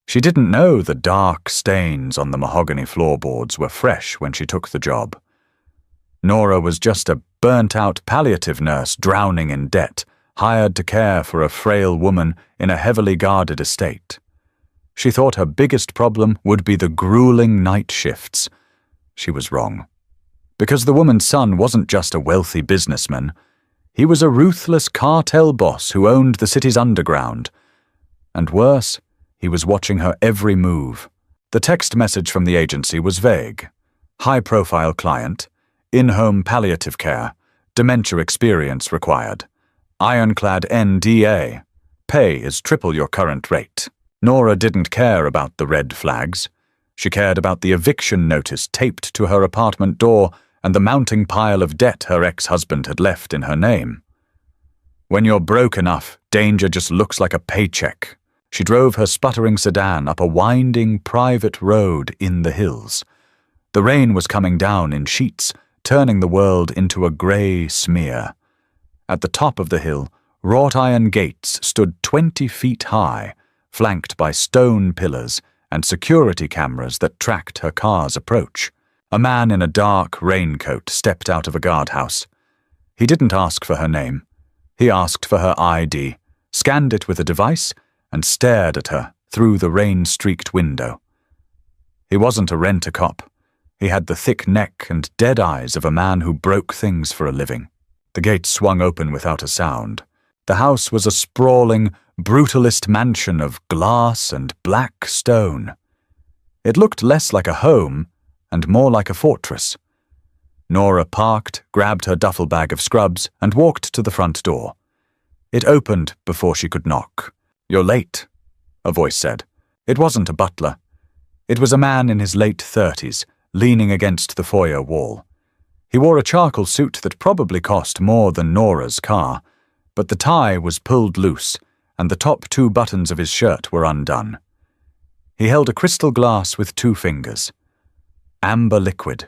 She didn't know the dark stains on the mahogany floorboards were fresh when she took the job. Nora was just a burnt-out palliative nurse drowning in debt, hired to care for a frail woman in a heavily guarded estate. She thought her biggest problem would be the grueling night shifts. She was wrong. Because the woman's son wasn't just a wealthy businessman. He was a ruthless cartel boss who owned the city's underground. And worse, he was watching her every move. The text message from the agency was vague. High-profile client, in-home palliative care, dementia experience required. Ironclad NDA. Pay is triple your current rate. Nora didn't care about the red flags. She cared about the eviction notice taped to her apartment door and the mounting pile of debt her ex-husband had left in her name. When you're broke enough, danger just looks like a paycheck. She drove her sputtering sedan up a winding private road in the hills. The rain was coming down in sheets, turning the world into a grey smear. At the top of the hill, wrought iron gates stood 20 feet high, flanked by stone pillars and security cameras that tracked her car's approach. A man in a dark raincoat stepped out of a guardhouse. He didn't ask for her name. He asked for her ID, scanned it with a device, and stared at her through the rain-streaked window. He wasn't a rent-a-cop. He had the thick neck and dead eyes of a man who broke things for a living. The gate swung open without a sound. The house was a sprawling, brutalist mansion of glass and black stone. It looked less like a home and more like a fortress. Nora parked, grabbed her duffel bag of scrubs, and walked to the front door. It opened before she could knock. "You're late," a voice said. It wasn't a butler. It was a man in his late 30s, leaning against the foyer wall. He wore a charcoal suit that probably cost more than Nora's car, but the tie was pulled loose, and the top 2 buttons of his shirt were undone. He held a crystal glass with 2 fingers. Amber liquid.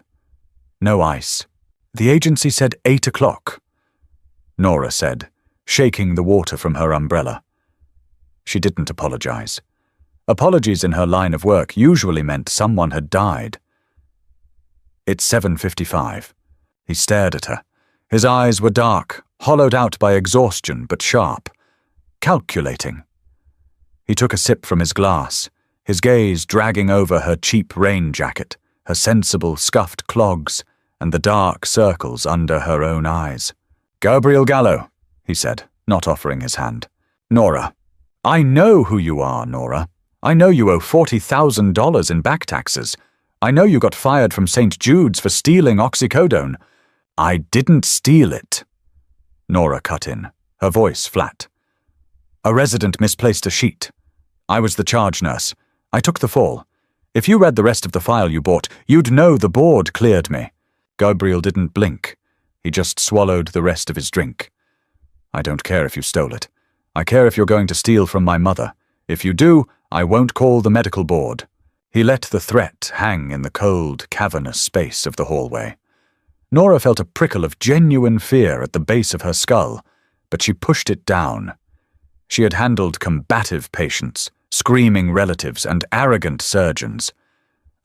No ice. The agency said 8 o'clock. Nora said, shaking the water from her umbrella. She didn't apologize. Apologies in her line of work usually meant someone had died. "It's 7:55. He stared at her. His eyes were dark, hollowed out by exhaustion, but sharp. Calculating. He took a sip from his glass, his gaze dragging over her cheap rain jacket, her sensible, scuffed clogs, and the dark circles under her own eyes. "Gabriel Gallo," he said, not offering his hand. "Nora. I know who you are, Nora. I know you owe $40,000 in back taxes. I know you got fired from St. Jude's for stealing oxycodone. I didn't steal it." Nora cut in, her voice flat. "A resident misplaced a sheet. I was the charge nurse. I took the fall. If you read the rest of the file you bought, you'd know the board cleared me." Gabriel didn't blink. He just swallowed the rest of his drink. "I don't care if you stole it. I care if you're going to steal from my mother. If you do, I won't call the medical board." He let the threat hang in the cold, cavernous space of the hallway. Nora felt a prickle of genuine fear at the base of her skull, but she pushed it down. She had handled combative patients, screaming relatives, and arrogant surgeons.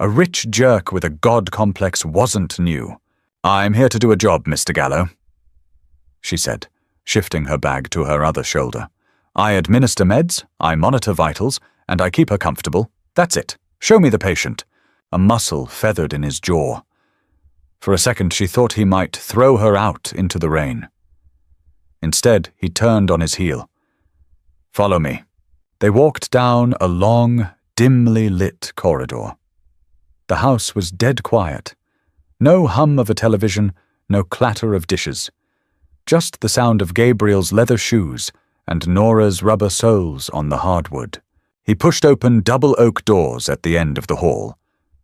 A rich jerk with a god complex wasn't new. "I'm here to do a job, Mr. Gallo," she said, shifting her bag to her other shoulder. "I administer meds, I monitor vitals, and I keep her comfortable. That's it. Show me the patient." A muscle feathered in his jaw. For a second she thought he might throw her out into the rain. Instead, he turned on his heel. "Follow me." They walked down a long, dimly lit corridor. The house was dead quiet. No hum of a television, no clatter of dishes. Just the sound of Gabriel's leather shoes and Nora's rubber soles on the hardwood. He pushed open double oak doors at the end of the hall.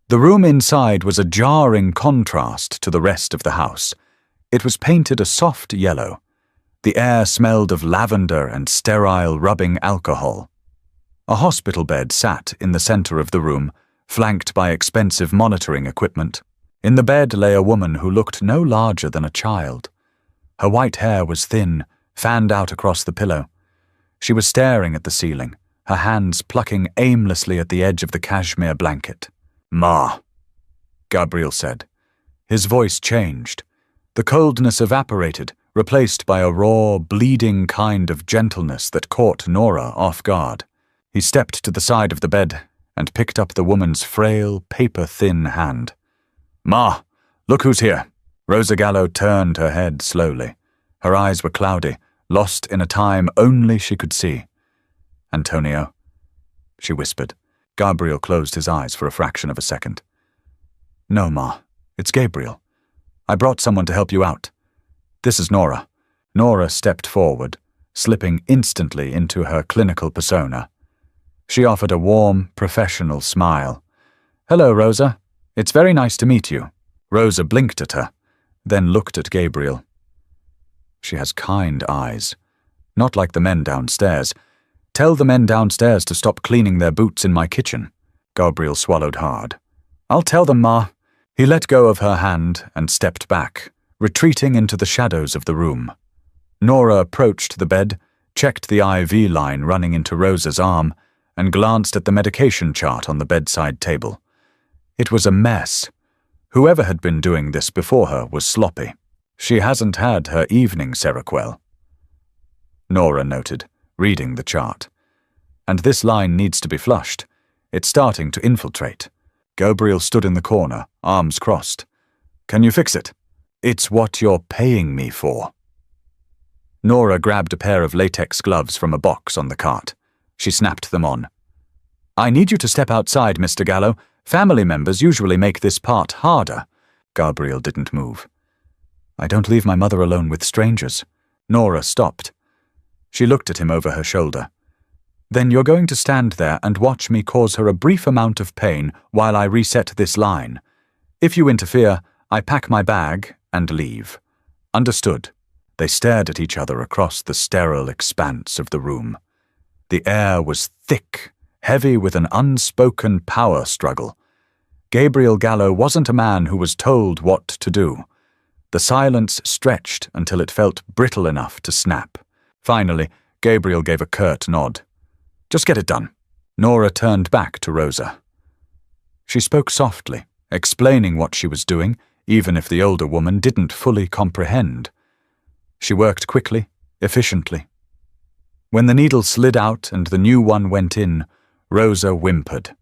The room inside was a jarring contrast to the rest of the house. It was painted a soft yellow. The air smelled of lavender and sterile rubbing alcohol. A hospital bed sat in the center of the room, flanked by expensive monitoring equipment. In the bed lay a woman who looked no larger than a child. Her white hair was thin, fanned out across the pillow. She was staring at the ceiling, her hands plucking aimlessly at the edge of the cashmere blanket. "Ma," Gabriel said. His voice changed. The coldness evaporated, replaced by a raw, bleeding kind of gentleness that caught Nora off guard. He stepped to the side of the bed and picked up the woman's frail, paper-thin hand. "Ma, look who's here." Rosa Gallo turned her head slowly. Her eyes were cloudy, lost in a time only she could see. "Antonio," she whispered. Gabriel closed his eyes for a fraction of a second. "No, Ma, it's Gabriel. I brought someone to help you out. This is Nora." Nora stepped forward, slipping instantly into her clinical persona. She offered a warm, professional smile. "Hello, Rosa. It's very nice to meet you." Rosa blinked at her, then looked at Gabriel. She has kind eyes, not like the men downstairs. "Tell the men downstairs to stop cleaning their boots in my kitchen." Gabriel swallowed hard. "I'll tell them, Ma." He let go of her hand and stepped back, retreating into the shadows of the room. Nora approached the bed, checked the IV line running into Rosa's arm, and glanced at the medication chart on the bedside table. It was a mess. Whoever had been doing this before her was sloppy. She hasn't had her evening Seroquel, Nora noted, reading the chart. "And this line needs to be flushed. It's starting to infiltrate." Gabriel stood in the corner, arms crossed. "Can you fix it?" "It's what you're paying me for." Nora grabbed a pair of latex gloves from a box on the cart. She snapped them on. "I need you to step outside, Mr. Gallo. Family members usually make this part harder." Gabriel didn't move. "I don't leave my mother alone with strangers." Nora stopped. She looked at him over her shoulder. "Then you're going to stand there and watch me cause her a brief amount of pain while I reset this line. If you interfere, I pack my bag and leave. Understood?" They stared at each other across the sterile expanse of the room. The air was thick, heavy with an unspoken power struggle. Gabriel Gallo wasn't a man who was told what to do. The silence stretched until it felt brittle enough to snap. Finally, Gabriel gave a curt nod. "Just get it done." Nora turned back to Rosa. She spoke softly, explaining what she was doing, even if the older woman didn't fully comprehend. She worked quickly, efficiently. When the needle slid out and the new one went in, Rosa whimpered.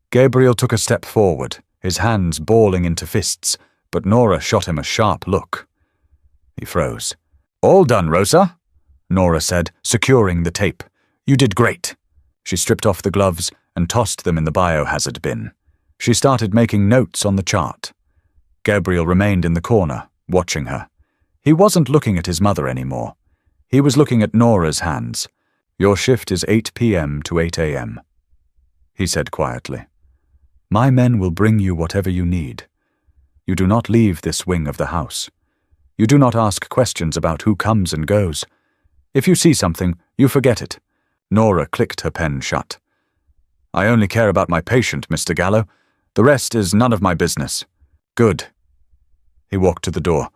Gabriel took a step forward, his hands balling into fists, but Nora shot him a sharp look. He froze. "All done, Rosa," Nora said, securing the tape. "You did great." She stripped off the gloves and tossed them in the biohazard bin. She started making notes on the chart. Gabriel remained in the corner, watching her. He wasn't looking at his mother anymore. He was looking at Nora's hands. "Your shift is 8 p.m. to 8 a.m., he said quietly. "My men will bring you whatever you need. You do not leave this wing of the house. You do not ask questions about who comes and goes. If you see something, you forget it." Nora clicked her pen shut. "I only care about my patient, Mr. Gallo. The rest is none of my business." "Good." He walked to the door.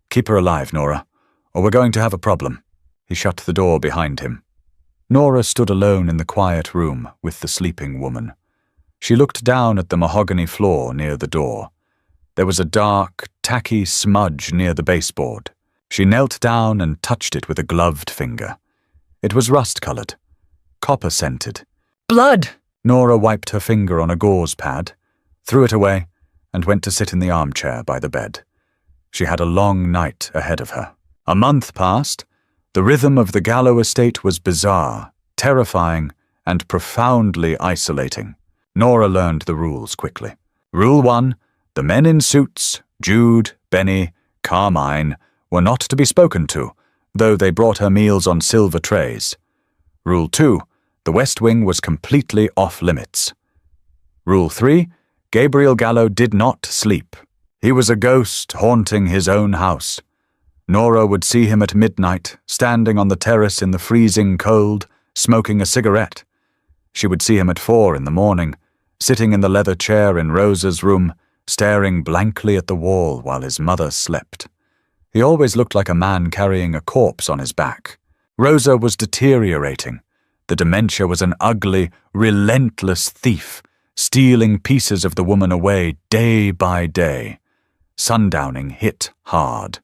"Keep her alive, Nora, or we're going to have a problem." He shut the door behind him. Nora stood alone in the quiet room with the sleeping woman. She looked down at the mahogany floor near the door. There was a dark, tacky smudge near the baseboard. She knelt down and touched it with a gloved finger. It was rust-colored, copper-scented. "Blood!" Nora wiped her finger on a gauze pad, threw it away, and went to sit in the armchair by the bed. She had a long night ahead of her. A month passed. The rhythm of the Gallo estate was bizarre, terrifying, and profoundly isolating. Nora learned the rules quickly. Rule 1, the men in suits, Jude, Benny, Carmine, were not to be spoken to, though they brought her meals on silver trays. Rule 2, the West Wing was completely off-limits. Rule 3, Gabriel Gallo did not sleep. He was a ghost haunting his own house. Nora would see him at midnight, standing on the terrace in the freezing cold, smoking a cigarette. She would see him at 4 in the morning, sitting in the leather chair in Rosa's room, staring blankly at the wall while his mother slept. He always looked like a man carrying a corpse on his back. Rosa was deteriorating, The dementia was an ugly, relentless thief, stealing pieces of the woman away day by day. Sundowning hit hard.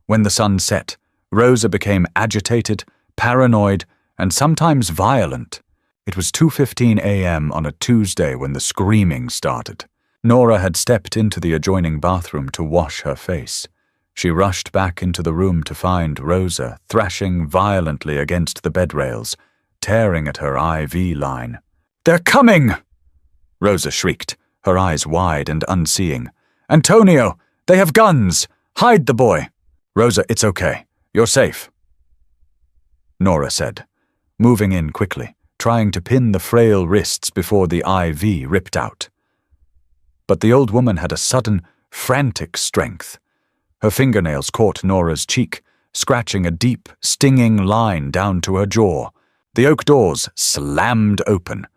When the sun set, Rosa became agitated, paranoid, and sometimes violent. It was 2:15 a.m. on a Tuesday when the screaming started. Nora had stepped into the adjoining bathroom to wash her face. She rushed back into the room to find Rosa thrashing violently against the bed rails, tearing at her IV line. "They're coming!" Rosa shrieked, her eyes wide and unseeing. "Antonio, they have guns! Hide the boy!" "Rosa, it's okay. You're safe," Nora said, moving in quickly, trying to pin the frail wrists before the IV ripped out. But the old woman had a sudden, frantic strength. Her fingernails caught Nora's cheek, scratching a deep, stinging line down to her jaw. The oak doors slammed open.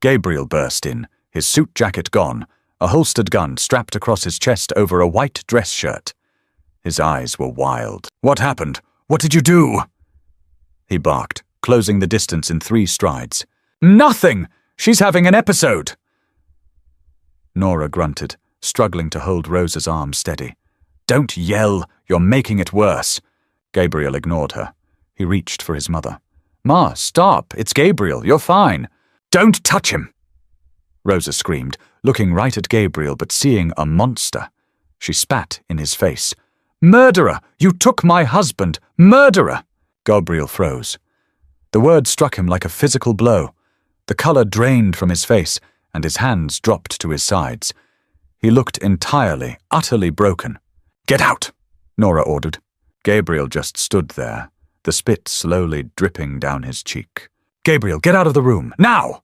Gabriel burst in, his suit jacket gone, a holstered gun strapped across his chest over a white dress shirt. His eyes were wild. "What happened? What did you do?" he barked, closing the distance in 3 strides. "Nothing! She's having an episode!" Nora grunted, struggling to hold Rosa's arm steady. "Don't yell! You're making it worse!" Gabriel ignored her. He reached for his mother. "Ma, stop! It's Gabriel! You're fine!" "Don't touch him!" Rosa screamed, looking right at Gabriel but seeing a monster. She spat in his face. "Murderer! You took my husband! Murderer!" Gabriel froze. The word struck him like a physical blow. The color drained from his face, and his hands dropped to his sides. He looked entirely, utterly broken. "Get out!" Nora ordered. Gabriel just stood there, the spit slowly dripping down his cheek. "Gabriel, get out of the room, now!"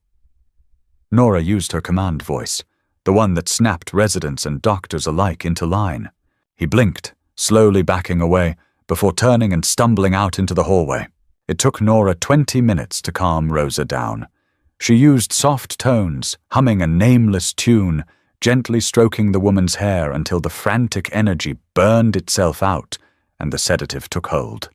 Nora used her command voice, the one that snapped residents and doctors alike into line. He blinked, slowly backing away, before turning and stumbling out into the hallway. It took Nora 20 minutes to calm Rosa down. She used soft tones, humming a nameless tune, gently stroking the woman's hair until the frantic energy burned itself out and the sedative took hold.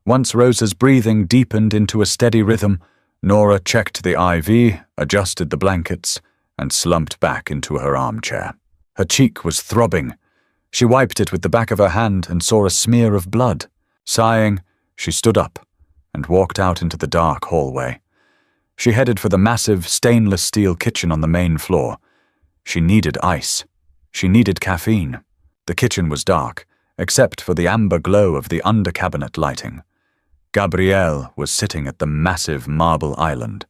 Once Rosa's breathing deepened into a steady rhythm, Nora checked the IV, adjusted the blankets, and slumped back into her armchair. Her cheek was throbbing. She wiped it with the back of her hand and saw a smear of blood. Sighing, she stood up and walked out into the dark hallway. She headed for the massive stainless steel kitchen on the main floor. She needed ice. She needed caffeine. The kitchen was dark, except for the amber glow of the under-cabinet lighting. Gabriel was sitting at the massive marble island.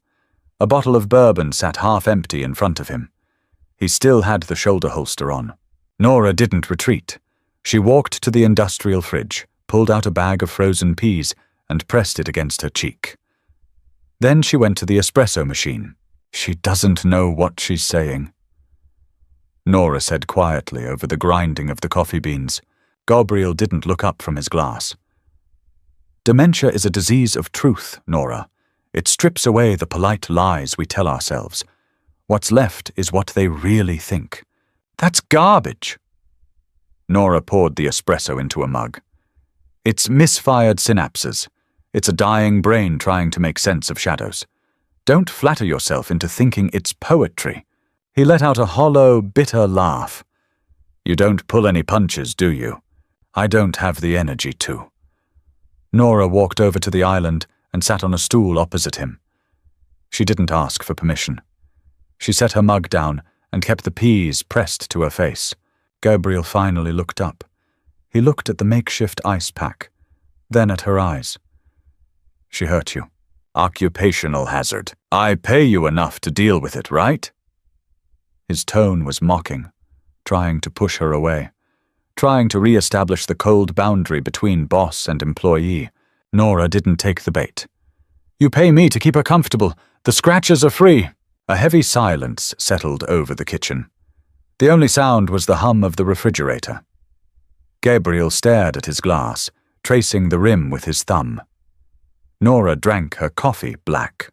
A bottle of bourbon sat half empty in front of him. He still had the shoulder holster on. Nora didn't retreat. She walked to the industrial fridge, pulled out a bag of frozen peas, and pressed it against her cheek. Then she went to the espresso machine. "She doesn't know what she's saying," Nora said quietly over the grinding of the coffee beans. Gabriel didn't look up from his glass. "Dementia is a disease of truth, Nora. It strips away the polite lies we tell ourselves. What's left is what they really think. That's garbage." Nora poured the espresso into a mug. "It's misfired synapses. It's a dying brain trying to make sense of shadows. Don't flatter yourself into thinking it's poetry." He let out a hollow, bitter laugh. "You don't pull any punches, do you? I don't have the energy to." Nora walked over to the island and sat on a stool opposite him. She didn't ask for permission. She set her mug down and kept the peas pressed to her face. Gabriel finally looked up. He looked at the makeshift ice pack, then at her eyes. "She hurt you. Occupational hazard. I pay you enough to deal with it, right?" His tone was mocking, trying to push her away, trying to re-establish the cold boundary between boss and employee. Nora didn't take the bait. "You pay me to keep her comfortable. The scratches are free." A heavy silence settled over the kitchen. The only sound was the hum of the refrigerator. Gabriel stared at his glass, tracing the rim with his thumb. Nora drank her coffee black.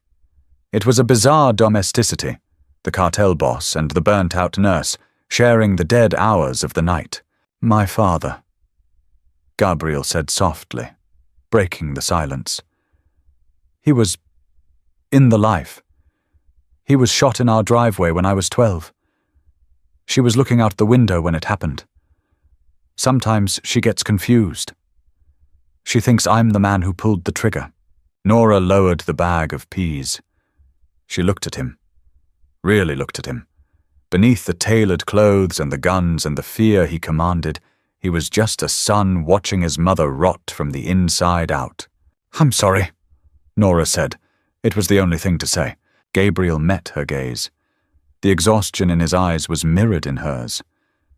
It was a bizarre domesticity, the cartel boss and the burnt-out nurse sharing the dead hours of the night. "My father," Gabriel said softly, breaking the silence. "He was in the life. He was shot in our driveway when I was 12. She was looking out the window when it happened. Sometimes she gets confused. She thinks I'm the man who pulled the trigger." Nora lowered the bag of peas. She looked at him. Really looked at him. Beneath the tailored clothes and the guns and the fear he commanded, he was just a son watching his mother rot from the inside out. "I'm sorry," Nora said. It was the only thing to say. Gabriel met her gaze. The exhaustion in his eyes was mirrored in hers.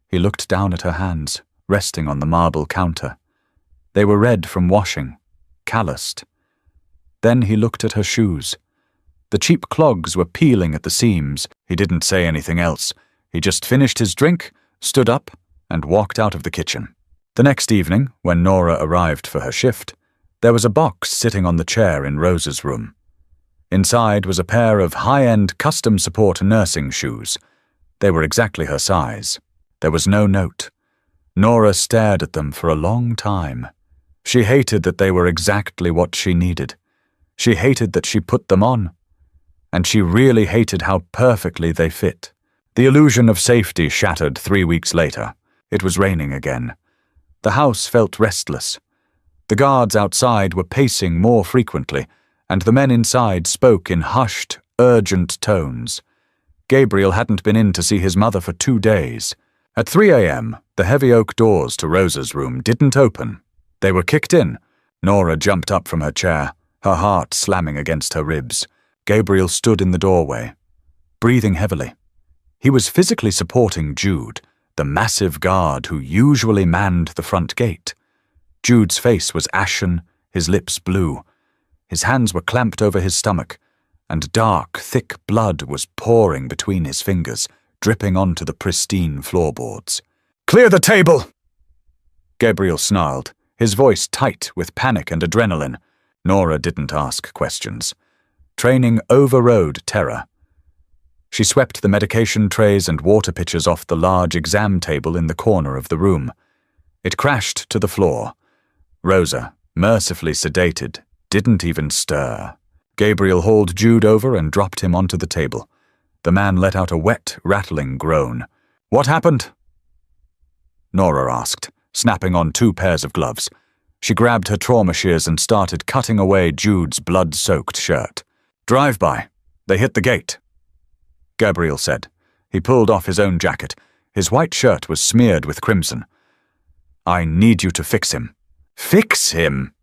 He looked down at her hands, resting on the marble counter. They were red from washing, calloused. Then he looked at her shoes. The cheap clogs were peeling at the seams. He didn't say anything else. He just finished his drink, stood up, and walked out of the kitchen. The next evening, when Nora arrived for her shift, there was a box sitting on the chair in Rosa's room. Inside was a pair of high-end custom support nursing shoes. They were exactly her size. There was no note. Nora stared at them for a long time. She hated that they were exactly what she needed. She hated that she put them on. And she really hated how perfectly they fit. The illusion of safety shattered 3 weeks later. It was raining again. The house felt restless. The guards outside were pacing more frequently, and the men inside spoke in hushed, urgent tones. Gabriel hadn't been in to see his mother for 2 days. At 3 a.m., the heavy oak doors to Rosa's room didn't open. They were kicked in. Nora jumped up from her chair, her heart slamming against her ribs. Gabriel stood in the doorway, breathing heavily. He was physically supporting Jude, the massive guard who usually manned the front gate. Jude's face was ashen, his lips blue. His hands were clamped over his stomach, and dark, thick blood was pouring between his fingers, dripping onto the pristine floorboards. "Clear the table!" Gabriel snarled, his voice tight with panic and adrenaline. Nora didn't ask questions. Training overrode terror. She swept the medication trays and water pitchers off the large exam table in the corner of the room. It crashed to the floor. Rosa, mercifully sedated, didn't even stir. Gabriel hauled Jude over and dropped him onto the table. The man let out a wet, rattling groan. "What happened?" Nora asked, snapping on 2 pairs of gloves. She grabbed her trauma shears and started cutting away Jude's blood-soaked shirt. "Drive-by. They hit the gate," Gabriel said. He pulled off his own jacket. His white shirt was smeared with crimson. "I need you to fix him." "Fix him?"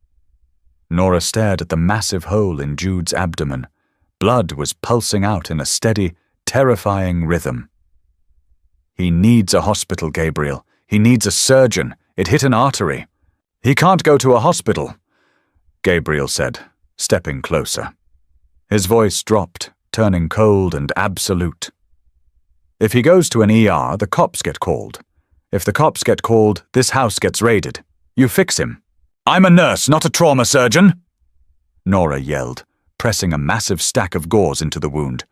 Nora stared at the massive hole in Jude's abdomen. Blood was pulsing out in a steady, terrifying rhythm. "He needs a hospital, Gabriel. He needs a surgeon. It hit an artery." "He can't go to a hospital," Gabriel said, stepping closer. His voice dropped, turning cold and absolute. "If he goes to an ER, the cops get called. If the cops get called, this house gets raided. You fix him." "I'm a nurse, not a trauma surgeon," Nora yelled, pressing a massive stack of gauze into the wound.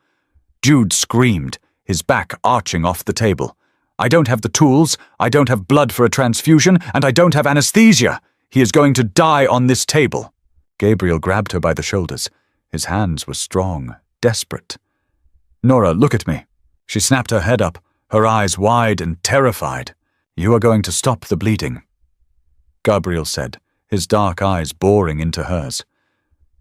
Jude screamed, his back arching off the table. "I don't have the tools, I don't have blood for a transfusion, and I don't have anesthesia. He is going to die on this table." Gabriel grabbed her by the shoulders. His hands were strong, desperate. "Nora, look at me." She snapped her head up, her eyes wide and terrified. "You are going to stop the bleeding," Gabriel said, his dark eyes boring into hers.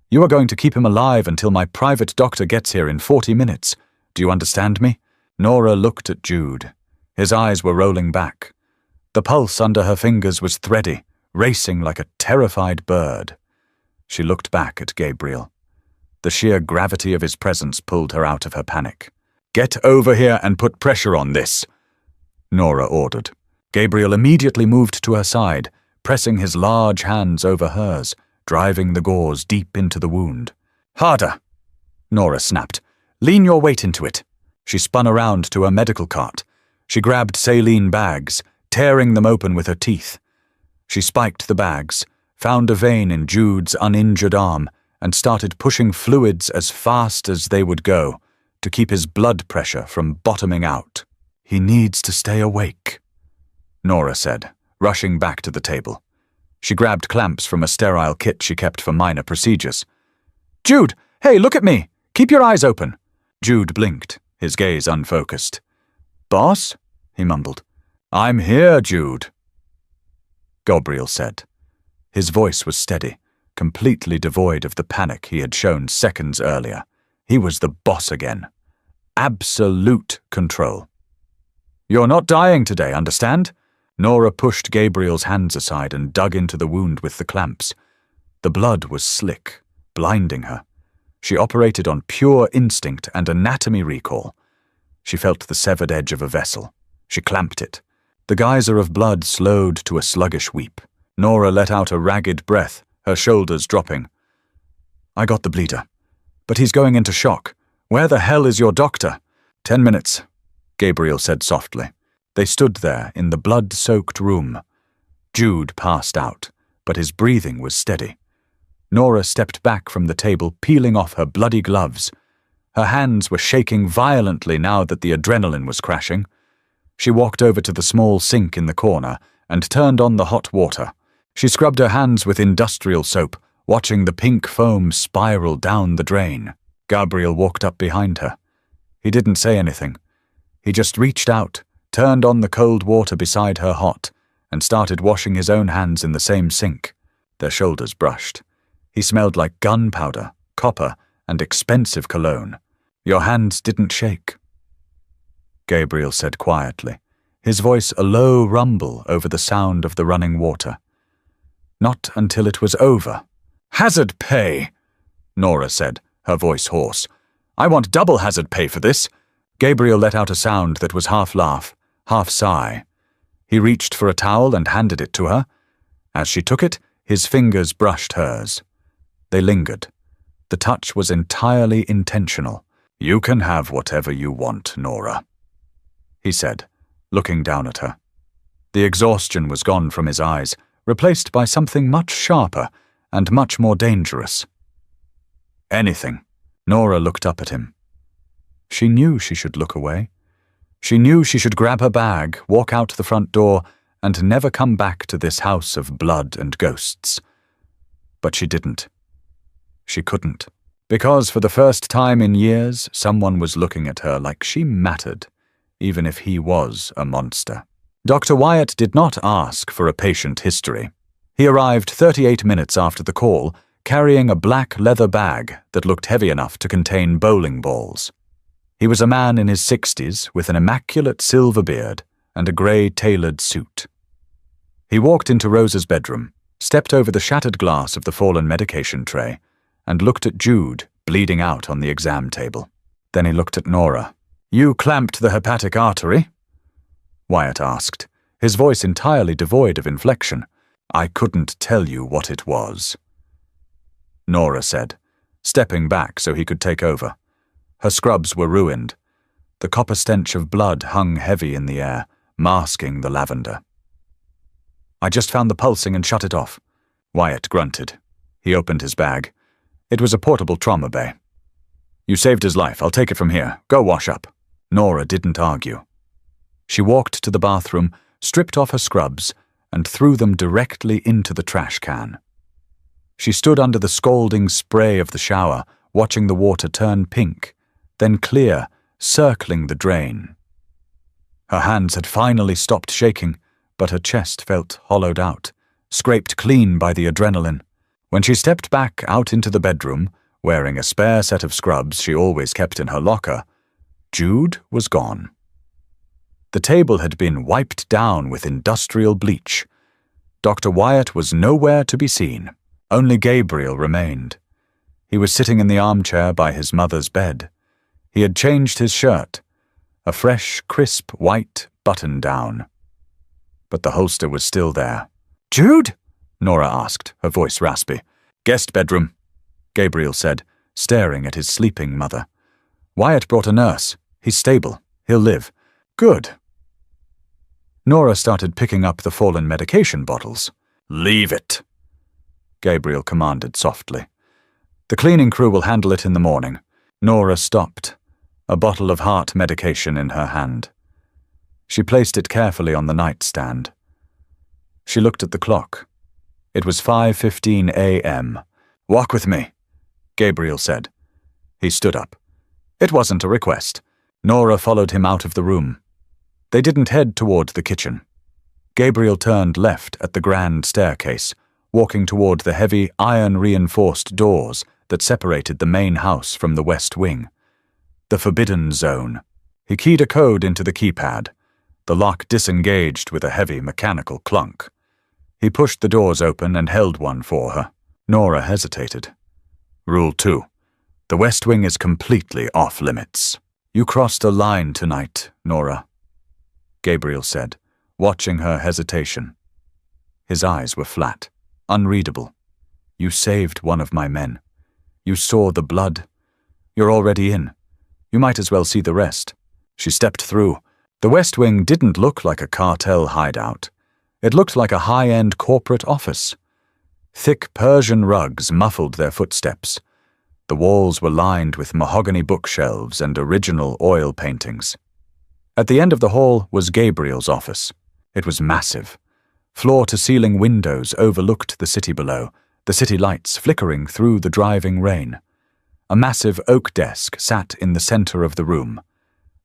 "You are going to keep him alive until my private doctor gets here in 40 minutes. Do you understand me?" Nora looked at Jude. His eyes were rolling back. The pulse under her fingers was thready, racing like a terrified bird. She looked back at Gabriel. The sheer gravity of his presence pulled her out of her panic. "Get over here and put pressure on this," Nora ordered. Gabriel immediately moved to her side, pressing his large hands over hers, driving the gauze deep into the wound. "Harder," Nora snapped. "Lean your weight into it." She spun around to her medical cart. She grabbed saline bags, tearing them open with her teeth. She spiked the bags, found a vein in Jude's uninjured arm, and started pushing fluids as fast as they would go, to keep his blood pressure from bottoming out. "He needs to stay awake," Nora said, rushing back to the table. She grabbed clamps from a sterile kit she kept for minor procedures. "Jude, hey, look at me! Keep your eyes open. Jude blinked, his gaze unfocused. Boss? He mumbled. I'm here, Jude. Gabriel said. His voice was steady, completely devoid of the panic he had shown seconds earlier. He was the boss again. Absolute control. You're not dying today, understand? Nora pushed Gabriel's hands aside and dug into the wound with the clamps. The blood was slick, blinding her. She operated on pure instinct and anatomy recall. She felt the severed edge of a vessel. She clamped it. The geyser of blood slowed to a sluggish weep. Nora let out a ragged breath, her shoulders dropping. I got the bleeder. But he's going into shock. Where the hell is your doctor? 10 minutes, Gabriel said softly. They stood there in the blood-soaked room. Jude passed out, but his breathing was steady. Nora stepped back from the table, peeling off her bloody gloves. Her hands were shaking violently now that the adrenaline was crashing. She walked over to the small sink in the corner and turned on the hot water. She scrubbed her hands with industrial soap, watching the pink foam spiral down the drain. Gabriel walked up behind her. He didn't say anything. He just reached out, turned on the cold water beside her hot, and started washing his own hands in the same sink. Their shoulders brushed. He smelled like gunpowder, copper, and expensive cologne. Your hands didn't shake, Gabriel said quietly, his voice a low rumble over the sound of the running water. Not until it was over. Hazard pay, Nora said, her voice hoarse. I want double hazard pay for this. Gabriel let out a sound that was half laugh, half sigh. He reached for a towel and handed it to her. As she took it, his fingers brushed hers. They lingered. The touch was entirely intentional. You can have whatever you want, Nora, he said, looking down at her. The exhaustion was gone from his eyes, replaced by something much sharper and much more dangerous. Anything. Nora looked up at him. She knew she should look away. She knew she should grab her bag, walk out the front door, and never come back to this house of blood and ghosts. But she didn't. She couldn't. Because for the first time in years, someone was looking at her like she mattered, even if he was a monster. Dr. Wyatt did not ask for a patient history. He arrived 38 minutes after the call, carrying a black leather bag that looked heavy enough to contain bowling balls. He was a man in his 60s with an immaculate silver beard and a grey tailored suit. He walked into Rosa's bedroom, stepped over the shattered glass of the fallen medication tray, and looked at Jude, bleeding out on the exam table. Then he looked at Nora. You clamped the hepatic artery? Wyatt asked, his voice entirely devoid of inflection. I couldn't tell you what it was, Nora said, stepping back so he could take over. Her scrubs were ruined. The copper stench of blood hung heavy in the air, masking the lavender. I just found the pulsing and shut it off. Wyatt grunted. He opened his bag. It was a portable trauma bay. You saved his life. I'll take it from here. Go wash up. Nora didn't argue. She walked to the bathroom, stripped off her scrubs, and threw them directly into the trash can. She stood under the scalding spray of the shower, watching the water turn pink, then clear, circling the drain. Her hands had finally stopped shaking, but her chest felt hollowed out, scraped clean by the adrenaline. When she stepped back out into the bedroom, wearing a spare set of scrubs she always kept in her locker, Jude was gone. The table had been wiped down with industrial bleach. Dr. Wyatt was nowhere to be seen. Only Gabriel remained. He was sitting in the armchair by his mother's bed. He had changed his shirt, a fresh, crisp white button-down. But the holster was still there. Jude? Nora asked, her voice raspy. Guest bedroom, Gabriel said, staring at his sleeping mother. Wyatt brought a nurse. He's stable. He'll live. Good. Nora started picking up the fallen medication bottles. Leave it, Gabriel commanded softly. The cleaning crew will handle it in the morning. Nora stopped, a bottle of heart medication in her hand. She placed it carefully on the nightstand. She looked at the clock. It was 5:15 a.m. Walk with me, Gabriel said. He stood up. It wasn't a request. Nora followed him out of the room. They didn't head toward the kitchen. Gabriel turned left at the grand staircase, walking toward the heavy, iron-reinforced doors that separated the main house from the west wing. The forbidden zone. He keyed a code into the keypad. The lock disengaged with a heavy mechanical clunk. He pushed the doors open and held one for her. Nora hesitated. Rule 2. The West Wing is completely off-limits. You crossed a line tonight, Nora, Gabriel said, watching her hesitation. His eyes were flat, unreadable. You saved one of my men. You saw the blood. You're already in. You might as well see the rest. She stepped through. The West Wing didn't look like a cartel hideout. It looked like a high-end corporate office. Thick Persian rugs muffled their footsteps. The walls were lined with mahogany bookshelves and original oil paintings. At the end of the hall was Gabriel's office. It was massive. Floor-to-ceiling windows overlooked the city below, the city lights flickering through the driving rain. A massive oak desk sat in the center of the room.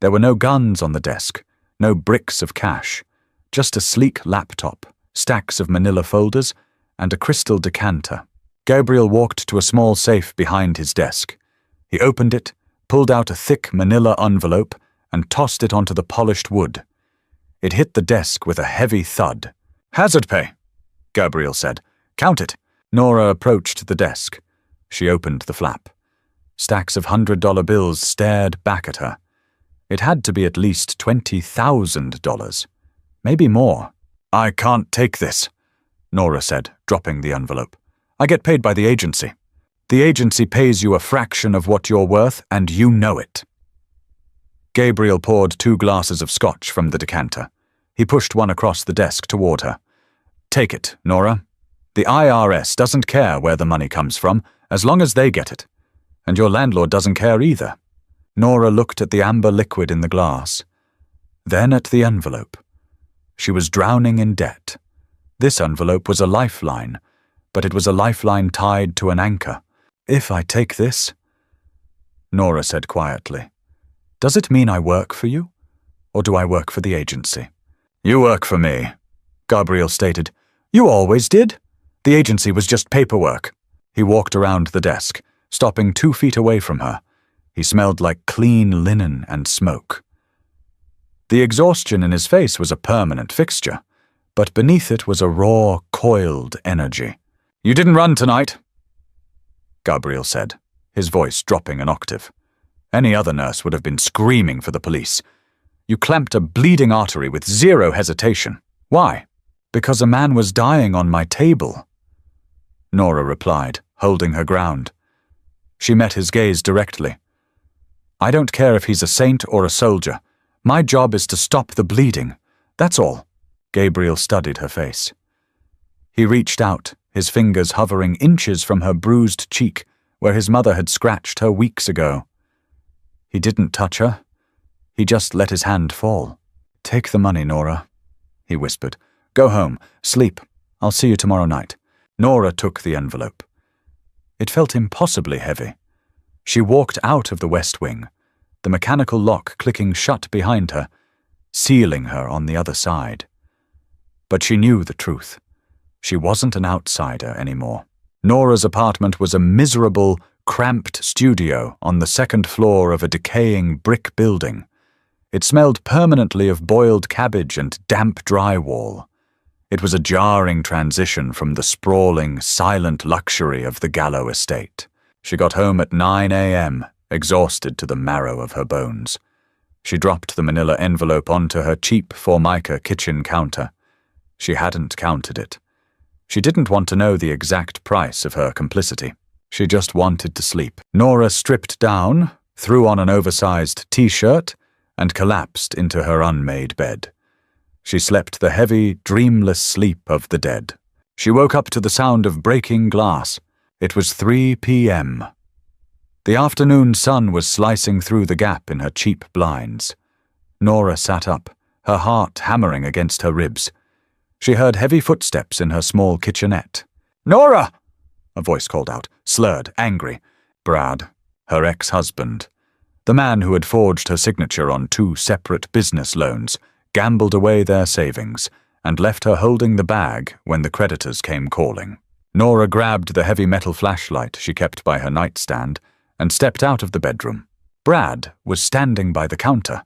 There were no guns on the desk, no bricks of cash, just a sleek laptop, stacks of manila folders, and a crystal decanter. Gabriel walked to a small safe behind his desk. He opened it, pulled out a thick manila envelope, and tossed it onto the polished wood. It hit the desk with a heavy thud. "Hazard pay," Gabriel said. "Count it." Nora approached the desk. She opened the flap. Stacks of $100 bills stared back at her. It had to be at least $20,000. Maybe more. "I can't take this," Nora said, dropping the envelope. "I get paid by the agency. The agency pays you a fraction of what you're worth, and you know it." Gabriel poured 2 glasses of scotch from the decanter. He pushed one across the desk toward her. "Take it, Nora. The IRS doesn't care where the money comes from, as long as they get it. And your landlord doesn't care either." Nora looked at the amber liquid in the glass, then at the envelope. She was drowning in debt. This envelope was a lifeline, but it was a lifeline tied to an anchor. "If I take this," Nora said quietly, "does it mean I work for you, or do I work for the agency?" "You work for me," Gabriel stated. "You always did. The agency was just paperwork." He walked around the desk, stopping 2 feet away from her. He smelled like clean linen and smoke. The exhaustion in his face was a permanent fixture, but beneath it was a raw, coiled energy. "You didn't run tonight," Gabriel said, his voice dropping an octave. Any other nurse would have been screaming for the police. "You clamped a bleeding artery with zero hesitation. Why?" "Because a man was dying on my table," Nora replied, holding her ground. She met his gaze directly. "I don't care if he's a saint or a soldier. My job is to stop the bleeding. That's all." Gabriel studied her face. He reached out, his fingers hovering inches from her bruised cheek, where his mother had scratched her weeks ago. He didn't touch her. He just let his hand fall. "Take the money, Nora," he whispered. "Go home. Sleep. I'll see you tomorrow night." Nora took the envelope. It felt impossibly heavy. She walked out of the West Wing, the mechanical lock clicking shut behind her, sealing her on the other side. But she knew the truth. She wasn't an outsider anymore. Nora's apartment was a miserable, cramped studio on the 2nd floor of a decaying brick building. It smelled permanently of boiled cabbage and damp drywall. It was a jarring transition from the sprawling, silent luxury of the Gallo estate. She got home at 9 a.m., exhausted to the marrow of her bones. She dropped the manila envelope onto her cheap Formica kitchen counter. She hadn't counted it. She didn't want to know the exact price of her complicity. She just wanted to sleep. Nora stripped down, threw on an oversized t-shirt, and collapsed into her unmade bed. She slept the heavy, dreamless sleep of the dead. She woke up to the sound of breaking glass. It was 3 p.m. The afternoon sun was slicing through the gap in her cheap blinds. Nora sat up, her heart hammering against her ribs. She heard heavy footsteps in her small kitchenette. "Nora!" a voice called out, slurred, angry. "Brad," Her ex-husband, the man who had forged her signature on 2 separate business loans, gambled away their savings and left her holding the bag when the creditors came calling. Nora grabbed the heavy metal flashlight she kept by her nightstand and stepped out of the bedroom. Brad was standing by the counter.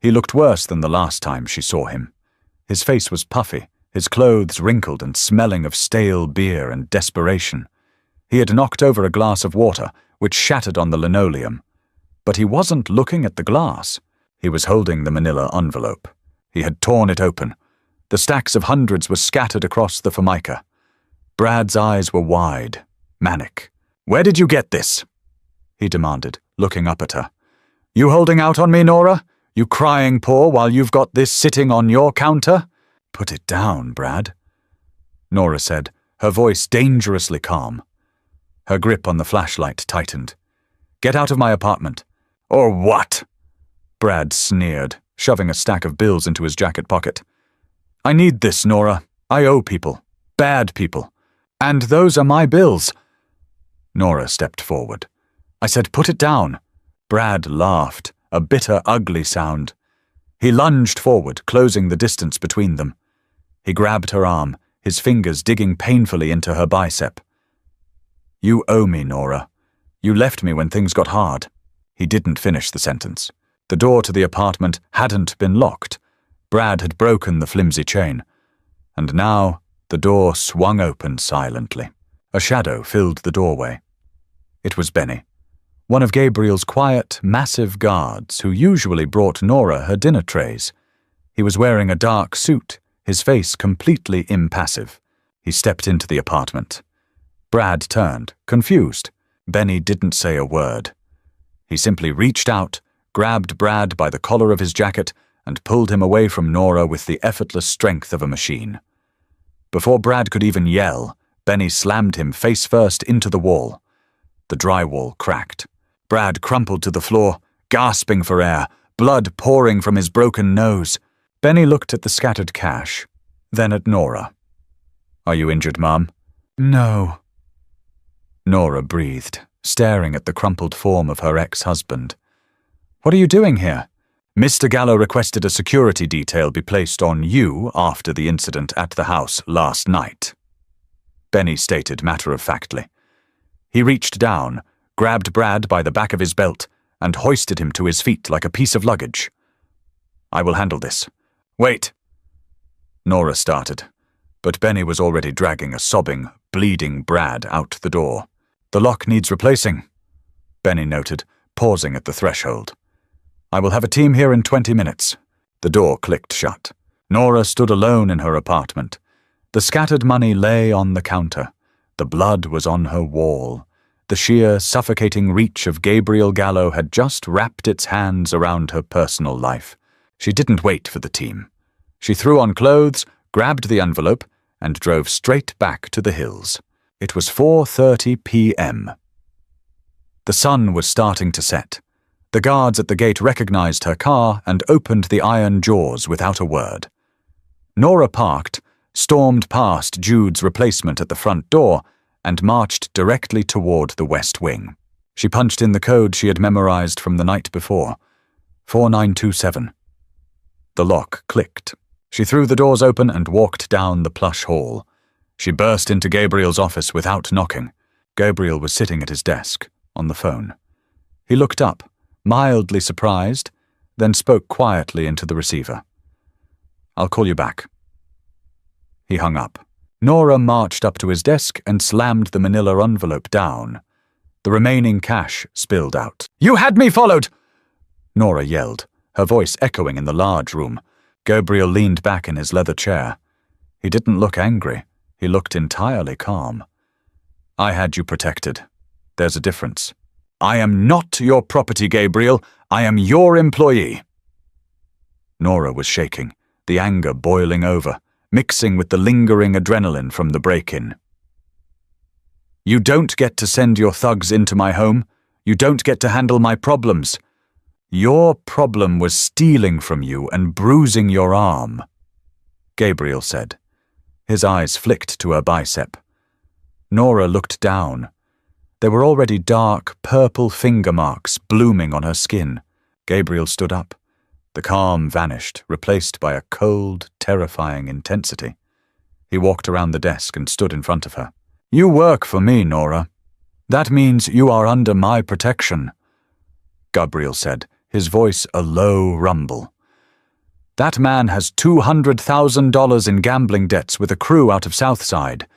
He looked worse than the last time she saw him. His face was puffy, his clothes wrinkled and smelling of stale beer and desperation. He had knocked over a glass of water, which shattered on the linoleum. But he wasn't looking at the glass. He was holding the manila envelope. He had torn it open. The stacks of hundreds were scattered across the formica. Brad's eyes were wide, manic. "Where did you get this?" he demanded, looking up at her. "You holding out on me, Nora? You crying poor while you've got this sitting on your counter?" "Put it down, Brad," Nora said, her voice dangerously calm. Her grip on the flashlight tightened. "Get out of my apartment." "Or what?" Brad sneered, shoving a stack of bills into his jacket pocket. "I need this, Nora. I owe people. Bad people. And those are my bills." Nora stepped forward. "I said put it down." Brad laughed, a bitter, ugly sound. He lunged forward, closing the distance between them. He grabbed her arm, his fingers digging painfully into her bicep. "You owe me, Nora. You left me when things got hard." He didn't finish the sentence. The door to the apartment hadn't been locked. Brad had broken the flimsy chain. And now the door swung open silently. A shadow filled the doorway. It was Benny, one of Gabriel's quiet, massive guards who usually brought Nora her dinner trays. He was wearing a dark suit, his face completely impassive. He stepped into the apartment. Brad turned, confused. Benny didn't say a word. He simply reached out, grabbed Brad by the collar of his jacket, and pulled him away from Nora with the effortless strength of a machine. Before Brad could even yell, Benny slammed him face first into the wall. The drywall cracked. Brad crumpled to the floor, gasping for air, blood pouring from his broken nose. Benny looked at the scattered cash, then at Nora. "Are you injured, Mom?" "No." Nora breathed, staring at the crumpled form of her ex-husband. "What are you doing here?" "Mr. Gallo requested a security detail be placed on you after the incident at the house last night," Benny stated matter-of-factly. He reached down, grabbed Brad by the back of his belt, and hoisted him to his feet like a piece of luggage. "I will handle this." "Wait," Nora started, but Benny was already dragging a sobbing, bleeding Brad out the door. "The lock needs replacing," Benny noted, pausing at the threshold. "I will have a team here in 20 minutes. The door clicked shut. Nora stood alone in her apartment. The scattered money lay on the counter. The blood was on her wall. The sheer, suffocating reach of Gabriel Gallo had just wrapped its hands around her personal life. She didn't wait for the team. She threw on clothes, grabbed the envelope, and drove straight back to the hills. It was 4:30 p.m. The sun was starting to set. The guards at the gate recognized her car and opened the iron jaws without a word. Nora parked, stormed past Jude's replacement at the front door, and marched directly toward the West Wing. She punched in the code she had memorized from the night before. 4927. The lock clicked. She threw the doors open and walked down the plush hall. She burst into Gabriel's office without knocking. Gabriel was sitting at his desk, on the phone. He looked up, mildly surprised, then spoke quietly into the receiver. "I'll call you back." He hung up. Nora marched up to his desk and slammed the manila envelope down. The remaining cash spilled out. "You had me followed!" Nora yelled, her voice echoing in the large room. Gabriel leaned back in his leather chair. He didn't look angry. He looked entirely calm. "I had you protected. There's a difference. I am not your property, Gabriel. I am your employee." Nora was shaking, the anger boiling over, mixing with the lingering adrenaline from the break-in. "You don't get to send your thugs into my home. You don't get to handle my problems. Your problem was stealing from you and bruising your arm," Gabriel said. His eyes flicked to her bicep. Nora looked down. There were already dark, purple finger marks blooming on her skin. Gabriel stood up. The calm vanished, replaced by a cold, terrifying intensity. He walked around the desk and stood in front of her. "You work for me, Nora. That means you are under my protection," Gabriel said, his voice a low rumble. "That man has $200,000 in gambling debts with a crew out of Southside.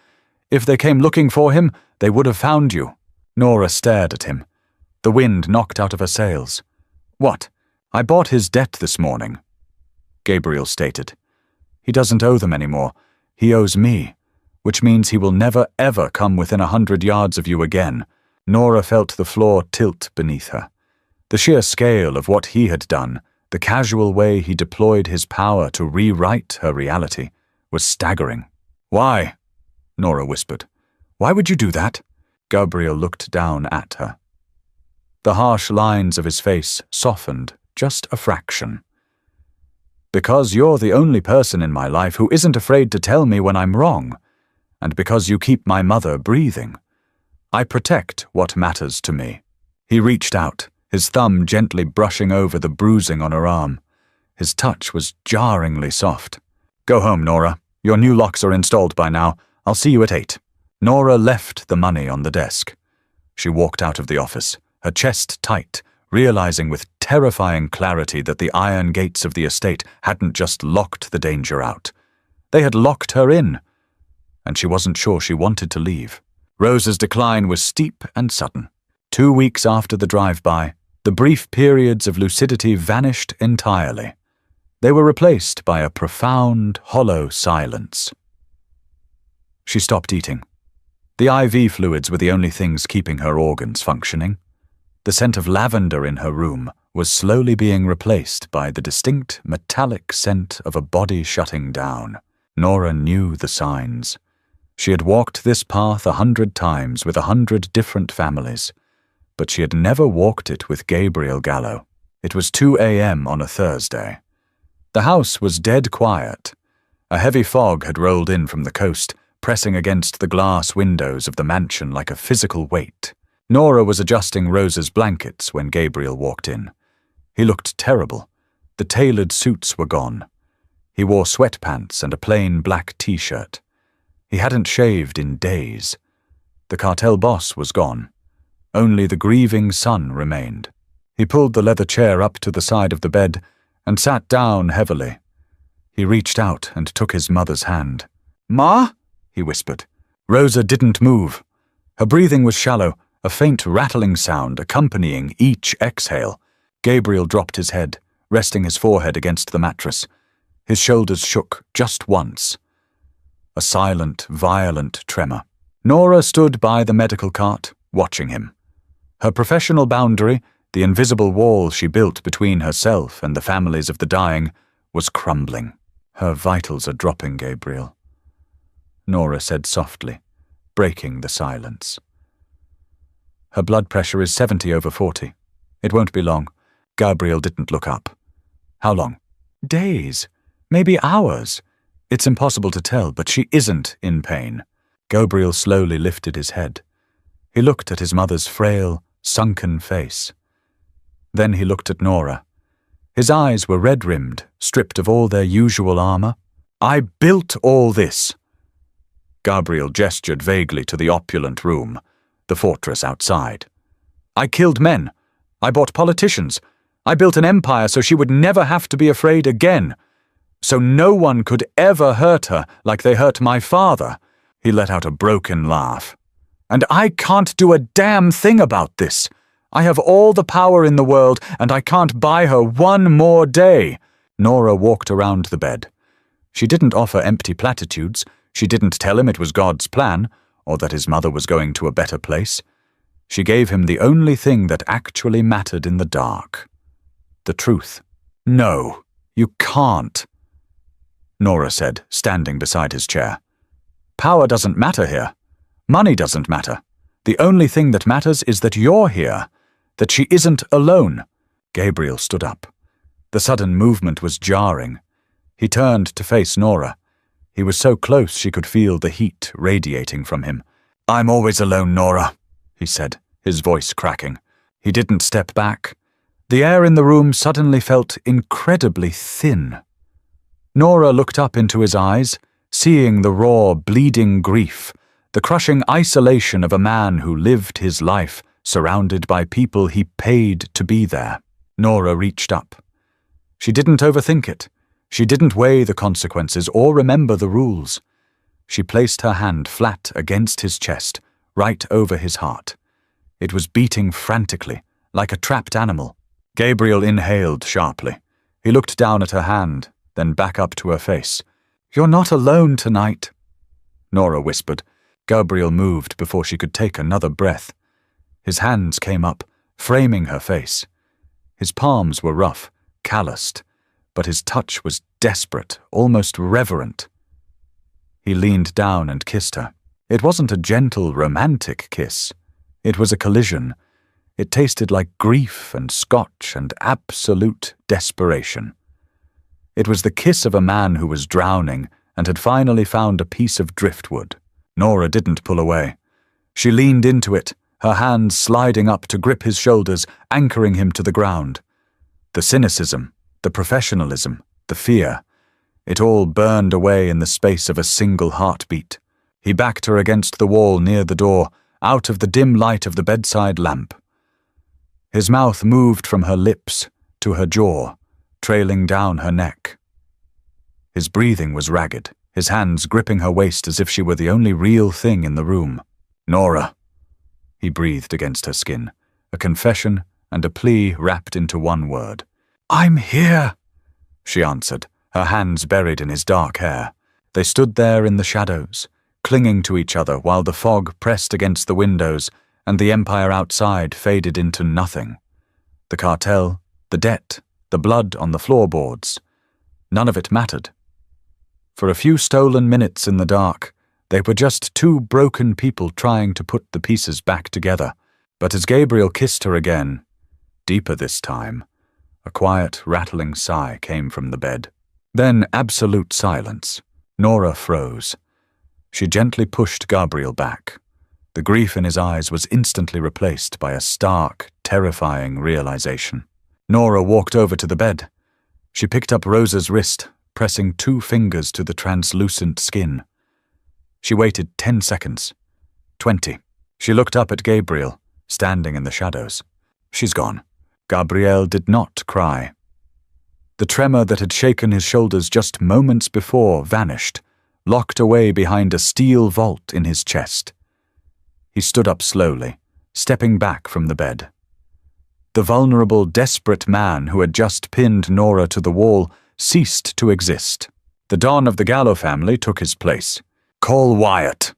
If they came looking for him, they would have found you." Nora stared at him. The wind knocked out of her sails. "What? I bought his debt this morning," Gabriel stated. "He doesn't owe them anymore. He owes me, which means he will never ever come within 100 yards of you again." Nora felt the floor tilt beneath her. The sheer scale of what he had done, the casual way he deployed his power to rewrite her reality, was staggering. "Why?" Nora whispered. "Why would you do that?" Gabriel looked down at her. The harsh lines of his face softened just a fraction. "Because you're the only person in my life who isn't afraid to tell me when I'm wrong, and because you keep my mother breathing. I protect what matters to me." He reached out, his thumb gently brushing over the bruising on her arm. His touch was jarringly soft. "Go home, Nora. Your new locks are installed by now. I'll see you at 8. Nora left the money on the desk. She walked out of the office, her chest tight, realizing with terrifying clarity that the iron gates of the estate hadn't just locked the danger out. They had locked her in, and she wasn't sure she wanted to leave. Rosa's decline was steep and sudden. 2 weeks after the drive-by, the brief periods of lucidity vanished entirely. They were replaced by a profound, hollow silence. She stopped eating. The IV fluids were the only things keeping her organs functioning. The scent of lavender in her room was slowly being replaced by the distinct metallic scent of a body shutting down. Nora knew the signs. She had walked this path 100 times with 100 different families, but she had never walked it with Gabriel Gallo. It was 2 a.m. on a Thursday. The house was dead quiet. A heavy fog had rolled in from the coast, pressing against the glass windows of the mansion like a physical weight. Nora was adjusting Rosa's blankets when Gabriel walked in. He looked terrible. The tailored suits were gone. He wore sweatpants and a plain black t-shirt. He hadn't shaved in days. The cartel boss was gone. Only the grieving son remained. He pulled the leather chair up to the side of the bed and sat down heavily. He reached out and took his mother's hand. "Ma?" he whispered. Rosa didn't move. Her breathing was shallow, a faint rattling sound accompanying each exhale. Gabriel dropped his head, resting his forehead against the mattress. His shoulders shook just once. A silent, violent tremor. Nora stood by the medical cart, watching him. Her professional boundary, the invisible wall she built between herself and the families of the dying, was crumbling. "Her vitals are dropping, Gabriel," Nora said softly, breaking the silence. "Her blood pressure is 70/40. It won't be long." Gabriel didn't look up. "How long?" "Days. Maybe hours. It's impossible to tell, but she isn't in pain." Gabriel slowly lifted his head. He looked at his mother's frail, sunken face. Then he looked at Nora. His eyes were red-rimmed, stripped of all their usual armor. "I built all this." Gabriel gestured vaguely to the opulent room, the fortress outside. "I killed men. I bought politicians. I built an empire so she would never have to be afraid again. So no one could ever hurt her like they hurt my father." He let out a broken laugh. "And I can't do a damn thing about this. I have all the power in the world, and I can't buy her one more day." Nora walked around the bed. She didn't offer empty platitudes. She didn't tell him it was God's plan, or that his mother was going to a better place. She gave him the only thing that actually mattered in the dark. The truth. "No, you can't," Nora said, standing beside his chair. "Power doesn't matter here. Money doesn't matter. The only thing that matters is that you're here, that she isn't alone." Gabriel stood up. The sudden movement was jarring. He turned to face Nora. He was so close she could feel the heat radiating from him. "I'm always alone, Nora. he said, his voice cracking. He didn't step back. The air in the room suddenly felt incredibly thin. Nora looked up into his eyes, seeing the raw, bleeding grief, the crushing isolation of a man who lived his life surrounded by people he paid to be there. Nora reached up. She didn't overthink it. She didn't weigh the consequences or remember the rules. She placed her hand flat against his chest, right over his heart. It was beating frantically, like a trapped animal. Gabriel inhaled sharply. He looked down at her hand, then back up to her face. "You're not alone tonight," Nora whispered. Gabriel moved before she could take another breath. His hands came up, framing her face. His palms were rough, calloused, but his touch was desperate, almost reverent. He leaned down and kissed her. It wasn't a gentle, romantic kiss. It was a collision. It tasted like grief and scotch and absolute desperation. It was the kiss of a man who was drowning and had finally found a piece of driftwood. Nora didn't pull away. She leaned into it, her hands sliding up to grip his shoulders, anchoring him to the ground. The cynicism, the professionalism, the fear, it all burned away in the space of a single heartbeat. He backed her against the wall near the door, out of the dim light of the bedside lamp. His mouth moved from her lips to her jaw, trailing down her neck. His breathing was ragged, his hands gripping her waist as if she were the only real thing in the room. "Nora," he breathed against her skin, a confession and a plea wrapped into one word. "I'm here," she answered, her hands buried in his dark hair. They stood there in the shadows, clinging to each other while the fog pressed against the windows and the empire outside faded into nothing. The cartel, the debt, the blood on the floorboards. None of it mattered. For a few stolen minutes in the dark, they were just two broken people trying to put the pieces back together. But as Gabriel kissed her again, deeper this time, a quiet, rattling sigh came from the bed. Then absolute silence. Nora froze. She gently pushed Gabriel back. The grief in his eyes was instantly replaced by a stark, terrifying realization. Nora walked over to the bed. She picked up Rosa's wrist, pressing 2 fingers to the translucent skin. She waited 10 seconds. 20. She looked up at Gabriel, standing in the shadows. "She's gone." Gabriel did not cry. The tremor that had shaken his shoulders just moments before vanished, locked away behind a steel vault in his chest. He stood up slowly, stepping back from the bed. The vulnerable, desperate man who had just pinned Nora to the wall ceased to exist. The Don of the Gallo family took his place. "Call Wyatt,"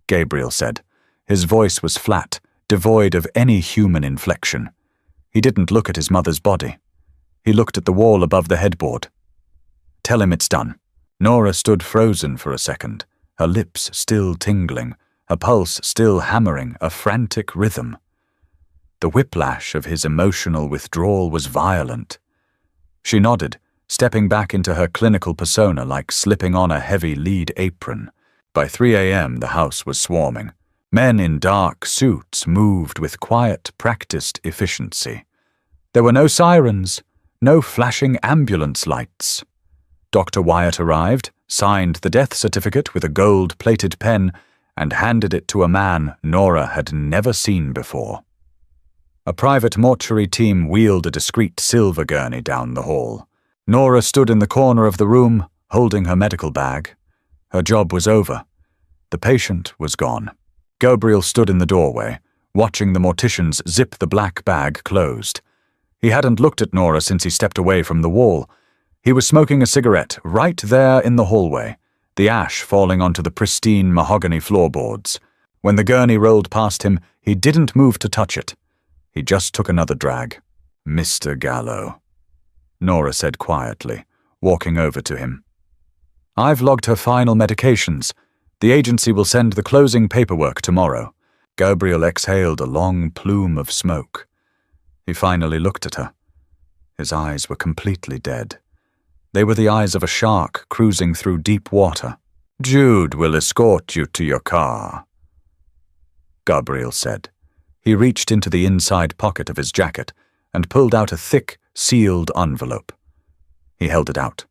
Gabriel said. His voice was flat, devoid of any human inflection. He didn't look at his mother's body. He looked at the wall above the headboard. "Tell him it's done." Nora stood frozen for a second, her lips still tingling, her pulse still hammering a frantic rhythm. The whiplash of his emotional withdrawal was violent. She nodded, stepping back into her clinical persona like slipping on a heavy lead apron. By 3 a.m. the house was swarming. Men in dark suits moved with quiet, practiced efficiency. There were no sirens, no flashing ambulance lights. Dr. Wyatt arrived, signed the death certificate with a gold-plated pen, and handed it to a man Nora had never seen before. A private mortuary team wheeled a discreet silver gurney down the hall. Nora stood in the corner of the room, holding her medical bag. Her job was over. The patient was gone. Gabriel stood in the doorway, watching the morticians zip the black bag closed. He hadn't looked at Nora since he stepped away from the wall. He was smoking a cigarette right there in the hallway, the ash falling onto the pristine mahogany floorboards. When the gurney rolled past him, he didn't move to touch it. He just took another drag. "Mr. Gallo," Nora said quietly, walking over to him. "I've logged her final medications. The agency will send the closing paperwork tomorrow." Gabriel exhaled a long plume of smoke. He finally looked at her. His eyes were completely dead. They were the eyes of a shark cruising through deep water. "Jude will escort you to your car." Gabriel said. He reached into the inside pocket of his jacket and pulled out a thick, sealed envelope. He held it out.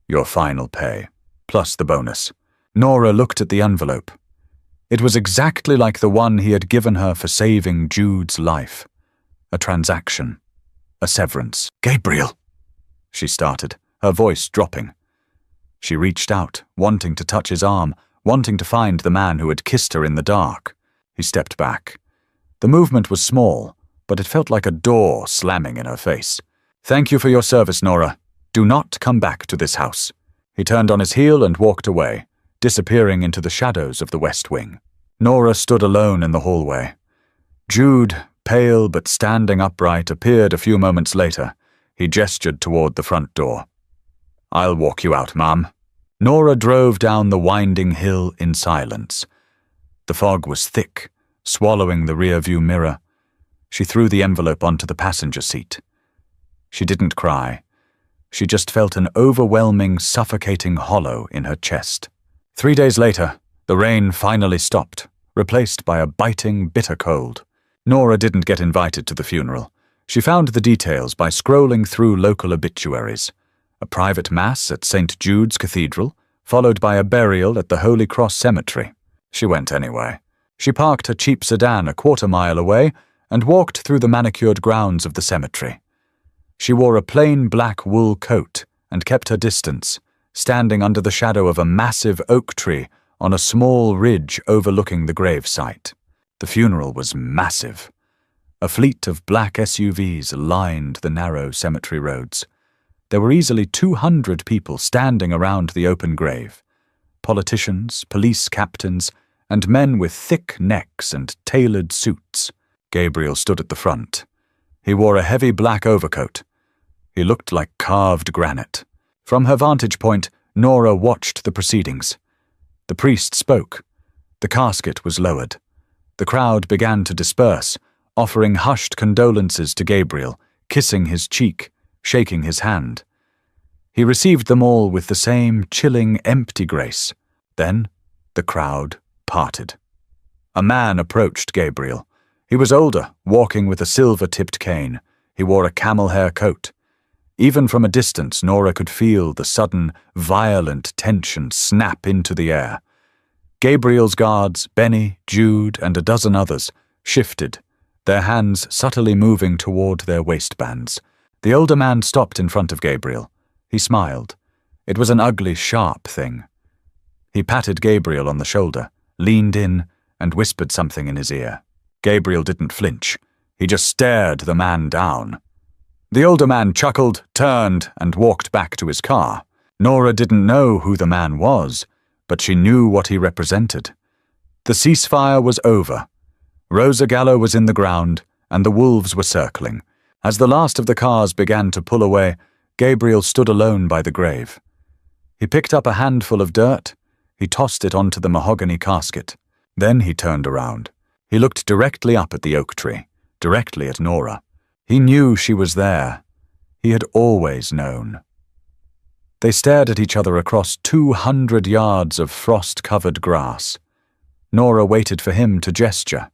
Your final pay, plus the bonus. Nora looked at the envelope. It was exactly like the one he had given her for saving Jude's life. A transaction. A severance. Gabriel, she started, her voice dropping. She reached out, wanting to touch his arm, wanting to find the man who had kissed her in the dark. He stepped back. The movement was small, but it felt like a door slamming in her face. Thank you for your service, Nora. Do not come back to this house. He turned on his heel and walked away, disappearing into the shadows of the West Wing. Nora stood alone in the hallway. Jude, pale but standing upright, appeared a few moments later. He gestured toward the front door. I'll walk you out, Ma'am. Nora drove down the winding hill in silence. The fog was thick, swallowing the rear-view mirror. She threw the envelope onto the passenger seat. She didn't cry. She just felt an overwhelming, suffocating hollow in her chest. 3 days later, the rain finally stopped, replaced by a biting, bitter cold. Nora didn't get invited to the funeral. She found the details by scrolling through local obituaries. A private mass at St. Jude's Cathedral, followed by a burial at the Holy Cross Cemetery. She went anyway. She parked her cheap sedan a quarter-mile away and walked through the manicured grounds of the cemetery. She wore a plain black wool coat and kept her distance, standing under the shadow of a massive oak tree on a small ridge overlooking the gravesite. The funeral was massive. A fleet of black SUVs lined the narrow cemetery roads. There were easily 200 people standing around the open grave. Politicians, police captains, and men with thick necks and tailored suits. Gabriel stood at the front. He wore a heavy black overcoat. He looked like carved granite. From her vantage point, Nora watched the proceedings. The priest spoke. The casket was lowered. The crowd began to disperse, offering hushed condolences to Gabriel, kissing his cheek, shaking his hand. He received them all with the same chilling, empty grace. Then the crowd parted. A man approached Gabriel. He was older, walking with a silver-tipped cane. He wore a camel-hair coat. Even from a distance, Nora could feel the sudden, violent tension snap into the air. Gabriel's guards, Benny, Jude, and a dozen others, shifted, their hands subtly moving toward their waistbands. The older man stopped in front of Gabriel. He smiled. It was an ugly, sharp thing. He patted Gabriel on the shoulder, leaned in, and whispered something in his ear. Gabriel didn't flinch. He just stared the man down. The older man chuckled, turned, and walked back to his car. Nora didn't know who the man was, but she knew what he represented. The ceasefire was over. Rosa Gallo was in the ground, and the wolves were circling. As the last of the cars began to pull away, Gabriel stood alone by the grave. He picked up a handful of dirt. He tossed it onto the mahogany casket. Then he turned around. He looked directly up at the oak tree, directly at Nora. He knew she was there. He had always known. They stared at each other across 200 yards of frost-covered grass. Nora waited for him to gesture,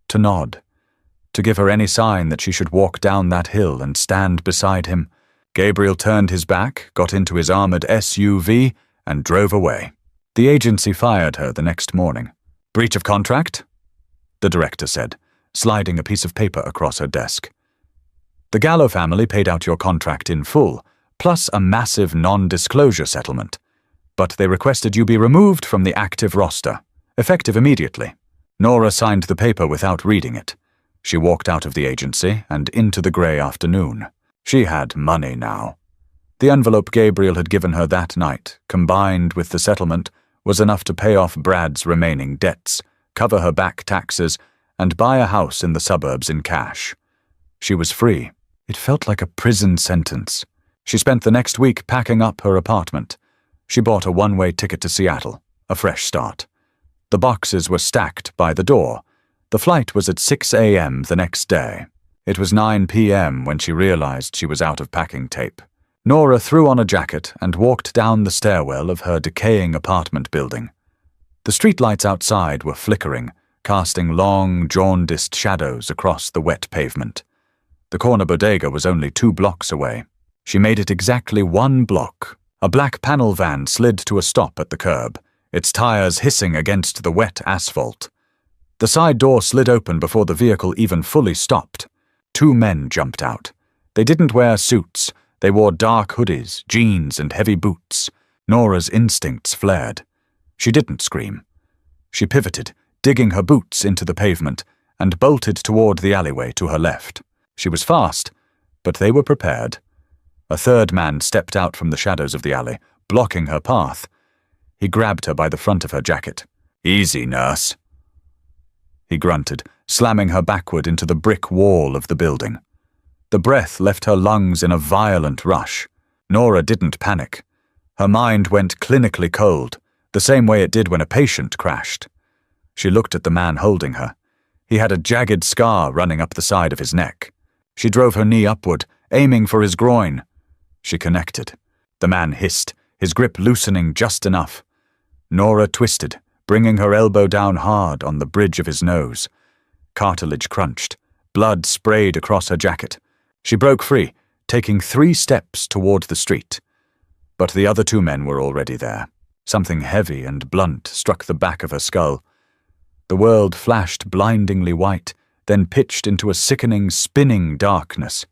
to nod, to give her any sign that she should walk down that hill and stand beside him. Gabriel turned his back, got into his armored SUV, and drove away. The agency fired her the next morning. Breach of contract? The director said, sliding a piece of paper across her desk. The Gallo family paid out your contract in full, plus a massive non-disclosure settlement. But they requested you be removed from the active roster, effective immediately. Nora signed the paper without reading it. She walked out of the agency and into the grey afternoon. She had money now. The envelope Gabriel had given her that night, combined with the settlement, was enough to pay off Brad's remaining debts, cover her back taxes, and buy a house in the suburbs in cash. She was free. It felt like a prison sentence. She spent the next week packing up her apartment. She bought a one-way ticket to Seattle, a fresh start. The boxes were stacked by the door. The flight was at 6 a.m. the next day. It was 9 p.m. when she realized she was out of packing tape. Nora threw on a jacket and walked down the stairwell of her decaying apartment building. The streetlights outside were flickering, casting long, jaundiced shadows across the wet pavement. The corner bodega was only 2 blocks away. She made it exactly 1 block. A black panel van slid to a stop at the curb, its tires hissing against the wet asphalt. The side door slid open before the vehicle even fully stopped. 2 men jumped out. They didn't wear suits. They wore dark hoodies, jeans, and heavy boots. Nora's instincts flared. She didn't scream. She pivoted, digging her boots into the pavement, and bolted toward the alleyway to her left. She was fast, but they were prepared. A 3rd man stepped out from the shadows of the alley, blocking her path. He grabbed her by the front of her jacket. "Easy, nurse," he grunted, slamming her backward into the brick wall of the building. The breath left her lungs in a violent rush. Nora didn't panic. Her mind went clinically cold, the same way it did when a patient crashed. She looked at the man holding her. He had a jagged scar running up the side of his neck. She drove her knee upward, aiming for his groin. She connected. The man hissed, his grip loosening just enough. Nora twisted, bringing her elbow down hard on the bridge of his nose. Cartilage crunched. Blood sprayed across her jacket. She broke free, taking 3 steps toward the street. But the other 2 men were already there. Something heavy and blunt struck the back of her skull. The world flashed blindingly white, then pitched into a sickening, spinning darkness.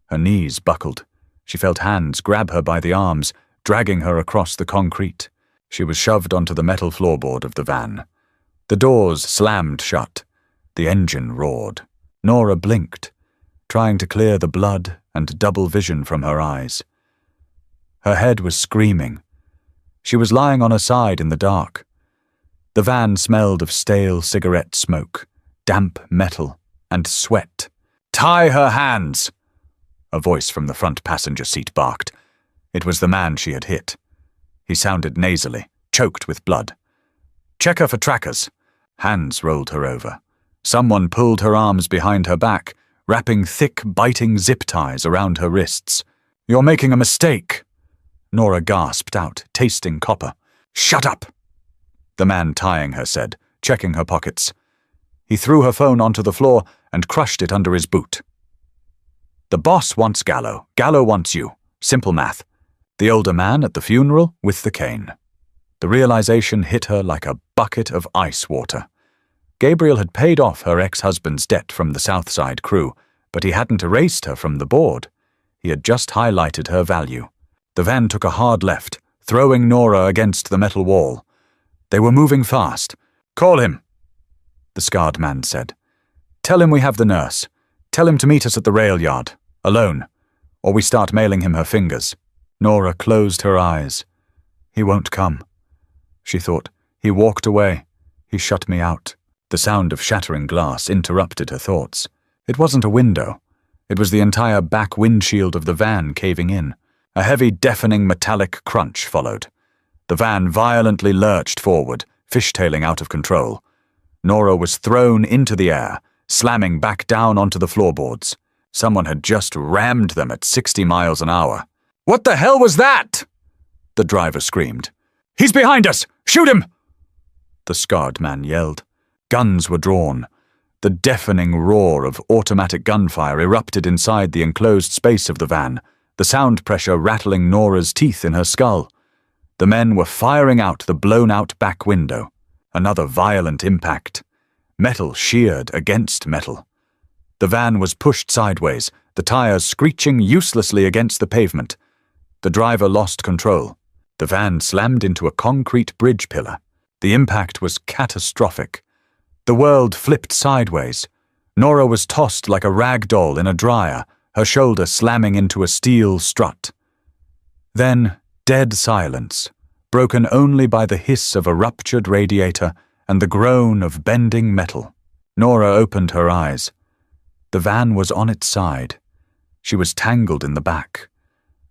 Her knees buckled. She felt hands grab her by the arms, dragging her across the concrete. She was shoved onto the metal floorboard of the van. The doors slammed shut. The engine roared. Nora blinked, trying to clear the blood and double vision from her eyes. Her head was screaming. She was lying on her side in the dark. The van smelled of stale cigarette smoke, damp metal, and sweat. "Tie her hands!" a voice from the front passenger seat barked. It was the man she had hit. He sounded nasally, choked with blood. "Check her for trackers." Hands rolled her over. Someone pulled her arms behind her back, wrapping thick, biting zip ties around her wrists. "You're making a mistake," Nora gasped out, tasting copper. "Shut up," the man tying her said, checking her pockets. He threw her phone onto the floor and crushed it under his boot. "The boss wants Gallo. Gallo wants you. Simple math." The older man at the funeral with the cane. The realization hit her like a bucket of ice water. Gabriel had paid off her ex-husband's debt from the Southside crew, but he hadn't erased her from the board. He had just highlighted her value. The van took a hard left, throwing Nora against the metal wall. They were moving fast. "Call him," the scarred man said. "Tell him we have the nurse. Tell him to meet us at the rail yard, alone, or we start mailing him her fingers." Nora closed her eyes. "He won't come," she thought. "He walked away. He shut me out." The sound of shattering glass interrupted her thoughts. It wasn't a window. It was the entire back windshield of the van caving in. A heavy, deafening metallic crunch followed. The van violently lurched forward, fishtailing out of control. Nora was thrown into the air, slamming back down onto the floorboards. Someone had just rammed them at 60 miles an hour. "What the hell was that?" the driver screamed. "He's behind us! Shoot him!" the scarred man yelled. Guns were drawn. The deafening roar of automatic gunfire erupted inside the enclosed space of the van, the sound pressure rattling Nora's teeth in her skull. The men were firing out the blown-out back window. Another violent impact. Metal sheared against metal. The van was pushed sideways, the tires screeching uselessly against the pavement. The driver lost control. The van slammed into a concrete bridge pillar. The impact was catastrophic. The world flipped sideways. Nora was tossed like a rag doll in a dryer, her shoulder slamming into a steel strut. Then, dead silence, broken only by the hiss of a ruptured radiator and the groan of bending metal. Nora opened her eyes. The van was on its side. She was tangled in the back.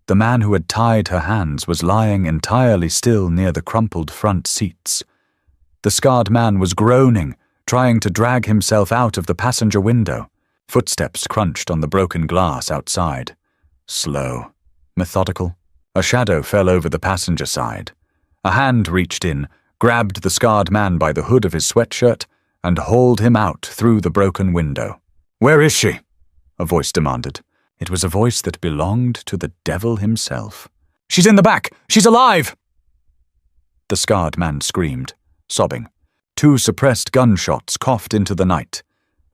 The man who had tied her hands was lying entirely still near the crumpled front seats. The scarred man was groaning, trying to drag himself out of the passenger window. Footsteps crunched on the broken glass outside. Slow, methodical. A shadow fell over the passenger side. A hand reached in, grabbed the scarred man by the hood of his sweatshirt, and hauled him out through the broken window. "Where is she?" a voice demanded. It was a voice that belonged to the devil himself. "She's in the back! She's alive!" The scarred man screamed, sobbing. 2 suppressed gunshots coughed into the night.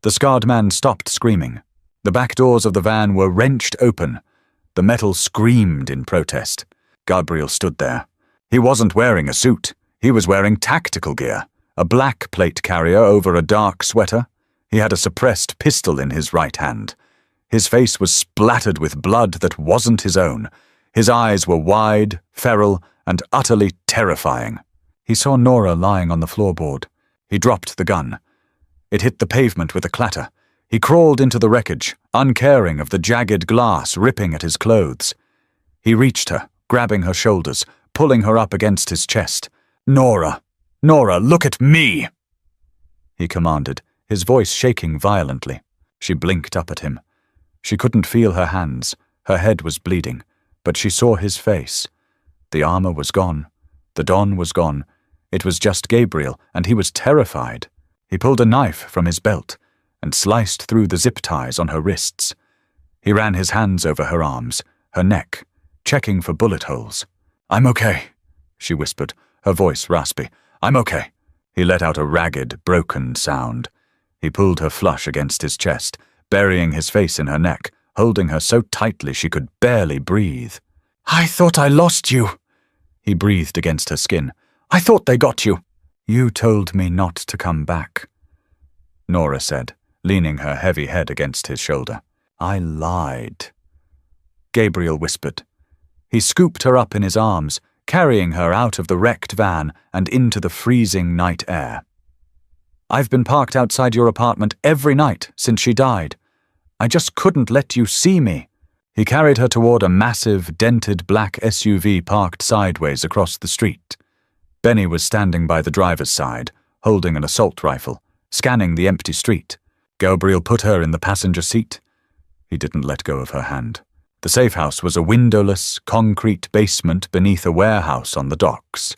The scarred man stopped screaming. The back doors of the van were wrenched open. The metal screamed in protest. Gabriel stood there. He wasn't wearing a suit. He was wearing tactical gear, a black plate carrier over a dark sweater. He had a suppressed pistol in his right hand. His face was splattered with blood that wasn't his own. His eyes were wide, feral, and utterly terrifying. He saw Nora lying on the floorboard. He dropped the gun. It hit the pavement with a clatter. He crawled into the wreckage, uncaring of the jagged glass ripping at his clothes. He reached her, grabbing her shoulders, pulling her up against his chest. "Nora! Nora, look at me!" he commanded, his voice shaking violently. She blinked up at him. She couldn't feel her hands. Her head was bleeding, but she saw his face. The armor was gone. The dawn was gone. It was just Gabriel, and he was terrified. He pulled a knife from his belt and sliced through the zip ties on her wrists. He ran his hands over her arms, her neck, checking for bullet holes. "I'm okay," she whispered, her voice raspy. "I'm okay." He let out a ragged, broken sound. He pulled her flush against his chest, burying his face in her neck, holding her so tightly she could barely breathe. "I thought I lost you," he breathed against her skin. "I thought they got you." "You told me not to come back," Nora said, leaning her heavy head against his shoulder. "I lied," Gabriel whispered. He scooped her up in his arms, carrying her out of the wrecked van and into the freezing night air. "I've been parked outside your apartment every night since she died. I just couldn't let you see me." He carried her toward a massive, dented black SUV parked sideways across the street. Benny was standing by the driver's side, holding an assault rifle, scanning the empty street. Gabriel put her in the passenger seat. He didn't let go of her hand. The safe house was a windowless, concrete basement beneath a warehouse on the docks.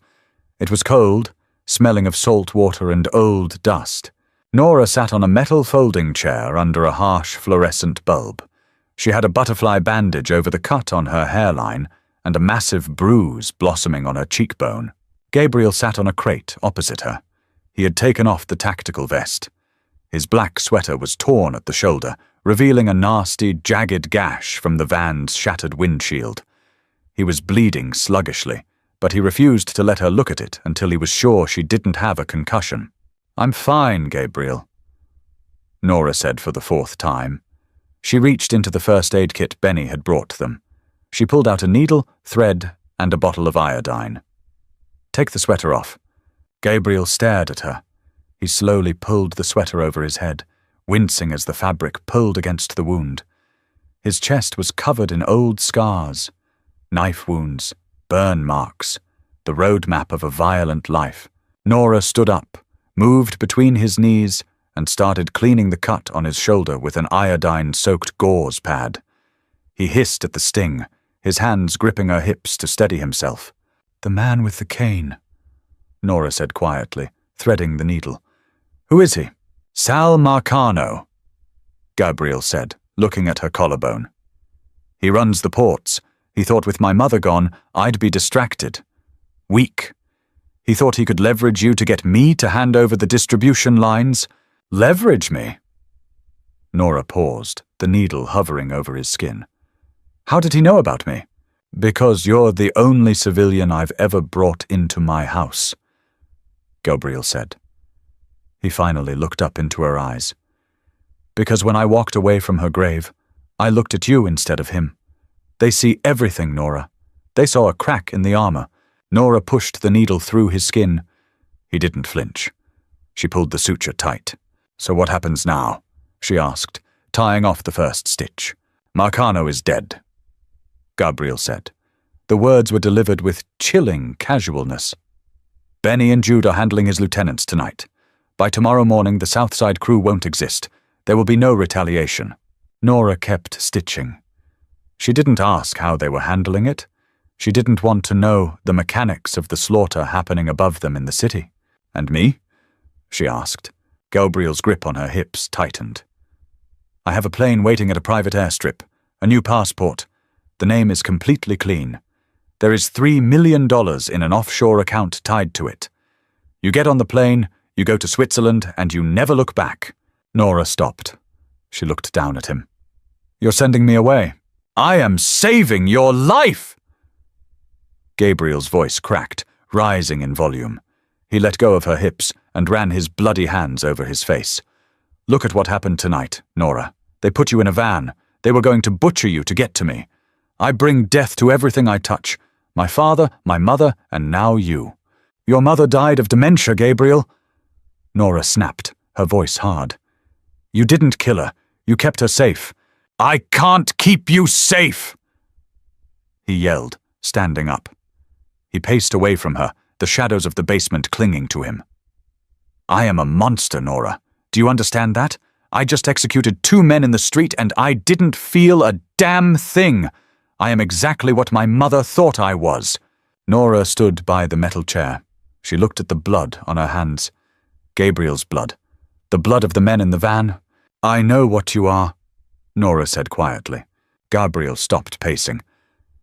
It was cold, smelling of salt water and old dust. Nora sat on a metal folding chair under a harsh fluorescent bulb. She had a butterfly bandage over the cut on her hairline and a massive bruise blossoming on her cheekbone. Gabriel sat on a crate opposite her. He had taken off the tactical vest. His black sweater was torn at the shoulder, revealing a nasty, jagged gash from the van's shattered windshield. He was bleeding sluggishly, but he refused to let her look at it until he was sure she didn't have a concussion. "I'm fine, Gabriel," Nora said for the 4th time. She reached into the first aid kit Benny had brought them. She pulled out a needle, thread, and a bottle of iodine. "Take the sweater off." Gabriel stared at her. He slowly pulled the sweater over his head, wincing as the fabric pulled against the wound. His chest was covered in old scars, knife wounds, burn marks, the roadmap of a violent life. Nora stood up, moved between his knees, and started cleaning the cut on his shoulder with an iodine-soaked gauze pad. He hissed at the sting, his hands gripping her hips to steady himself. "The man with the cane," Nora said quietly, threading the needle. "Who is he?" "Sal Marcano," Gabriel said, looking at her collarbone. "He runs the ports. He thought with my mother gone, I'd be distracted. Weak. He thought he could leverage you to get me to hand over the distribution lines. Leverage me?" Nora paused, the needle hovering over his skin. "How did he know about me?" "Because you're the only civilian I've ever brought into my house," Gabriel said. He finally looked up into her eyes. "Because when I walked away from her grave, I looked at you instead of him. They see everything, Nora. They saw a crack in the armor." Nora pushed the needle through his skin. He didn't flinch. She pulled the suture tight. "So what happens now?" she asked, tying off the first stitch. "Marcano is dead," Gabriel said. The words were delivered with chilling casualness. "Benny and Jude are handling his lieutenants tonight. By tomorrow morning, the Southside crew won't exist. There will be no retaliation." Nora kept stitching. She didn't ask how they were handling it. She didn't want to know the mechanics of the slaughter happening above them in the city. "And me?" she asked. Gabriel's grip on her hips tightened. I have a plane waiting at a private airstrip. A new passport. The name is completely clean. There is $3 million in an offshore account tied to it. You get on the plane, you go to Switzerland, and you never look back. Nora stopped. She looked down at him. You're sending me away. I am saving your life! Gabriel's voice cracked, rising in volume. He let go of her hips and ran his bloody hands over his face. Look at what happened tonight, Nora. They put you in a van. They were going to butcher you to get to me. I bring death to everything I touch. My father, my mother, and now you. Your mother died of dementia, Gabriel. Nora snapped, her voice hard. You didn't kill her. You kept her safe. I can't keep you safe! He yelled, standing up. He paced away from her, the shadows of the basement clinging to him. I am a monster, Nora. Do you understand that? I just executed 2 men in the street and I didn't feel a damn thing. I am exactly what my mother thought I was. Nora stood by the metal chair. She looked at the blood on her hands. Gabriel's blood. The blood of the men in the van. I know what you are, Nora said quietly. Gabriel stopped pacing.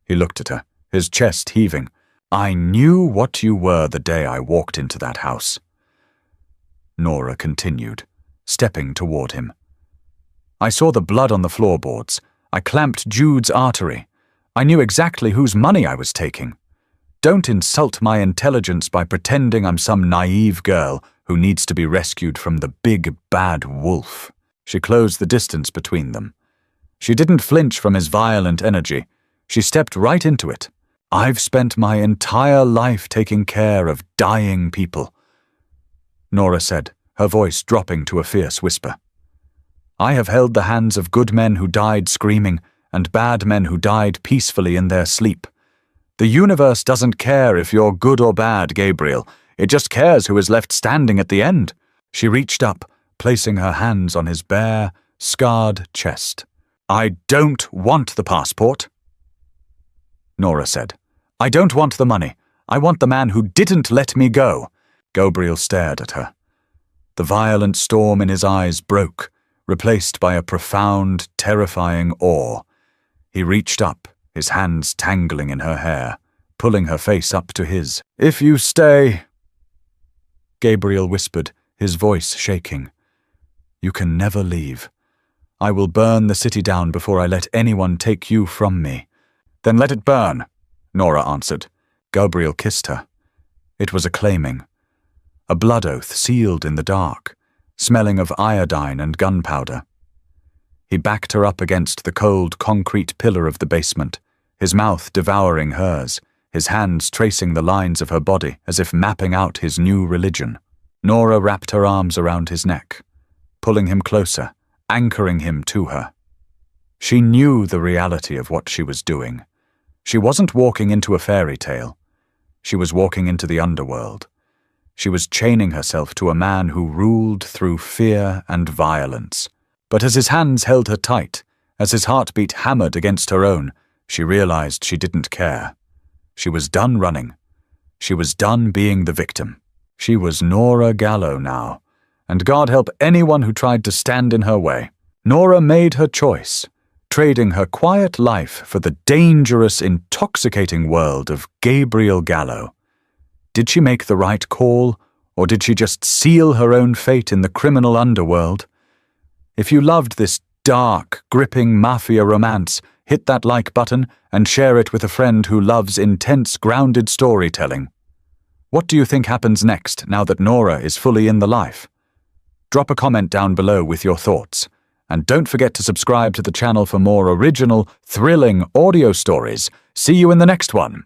He looked at her, his chest heaving. I knew what you were the day I walked into that house. Nora continued, stepping toward him. I saw the blood on the floorboards. I clamped Jude's artery. I knew exactly whose money I was taking. Don't insult my intelligence by pretending I'm some naive girl who needs to be rescued from the big bad wolf. She closed the distance between them. She didn't flinch from his violent energy. She stepped right into it. I've spent my entire life taking care of dying people, Nora said, her voice dropping to a fierce whisper. I have held the hands of good men who died screaming and bad men who died peacefully in their sleep. The universe doesn't care if you're good or bad, Gabriel. It just cares who is left standing at the end. She reached up, placing her hands on his bare, scarred chest. I don't want the passport, Nora said. I don't want the money. I want the man who didn't let me go. Gabriel stared at her. The violent storm in his eyes broke, replaced by a profound, terrifying awe. He reached up, his hands tangling in her hair, pulling her face up to his. If you stay, Gabriel whispered, his voice shaking. You can never leave. I will burn the city down before I let anyone take you from me. Then let it burn, Nora answered. Gabriel kissed her. It was a claiming. A blood oath sealed in the dark, smelling of iodine and gunpowder. He backed her up against the cold concrete pillar of the basement, his mouth devouring hers, his hands tracing the lines of her body as if mapping out his new religion. Nora wrapped her arms around his neck, pulling him closer, anchoring him to her. She knew the reality of what she was doing. She wasn't walking into a fairy tale. She was walking into the underworld. She was chaining herself to a man who ruled through fear and violence. But as his hands held her tight, as his heartbeat hammered against her own, she realized she didn't care. She was done running. She was done being the victim. She was Nora Gallo now, and God help anyone who tried to stand in her way. Nora made her choice, trading her quiet life for the dangerous, intoxicating world of Gabriel Gallo. Did she make the right call, or did she just seal her own fate in the criminal underworld? If you loved this dark, gripping Mafia romance, hit that like button and share it with a friend who loves intense, grounded storytelling. What do you think happens next now that Nora is fully in the life? Drop a comment down below with your thoughts. And don't forget to subscribe to the channel for more original, thrilling audio stories. See you in the next one.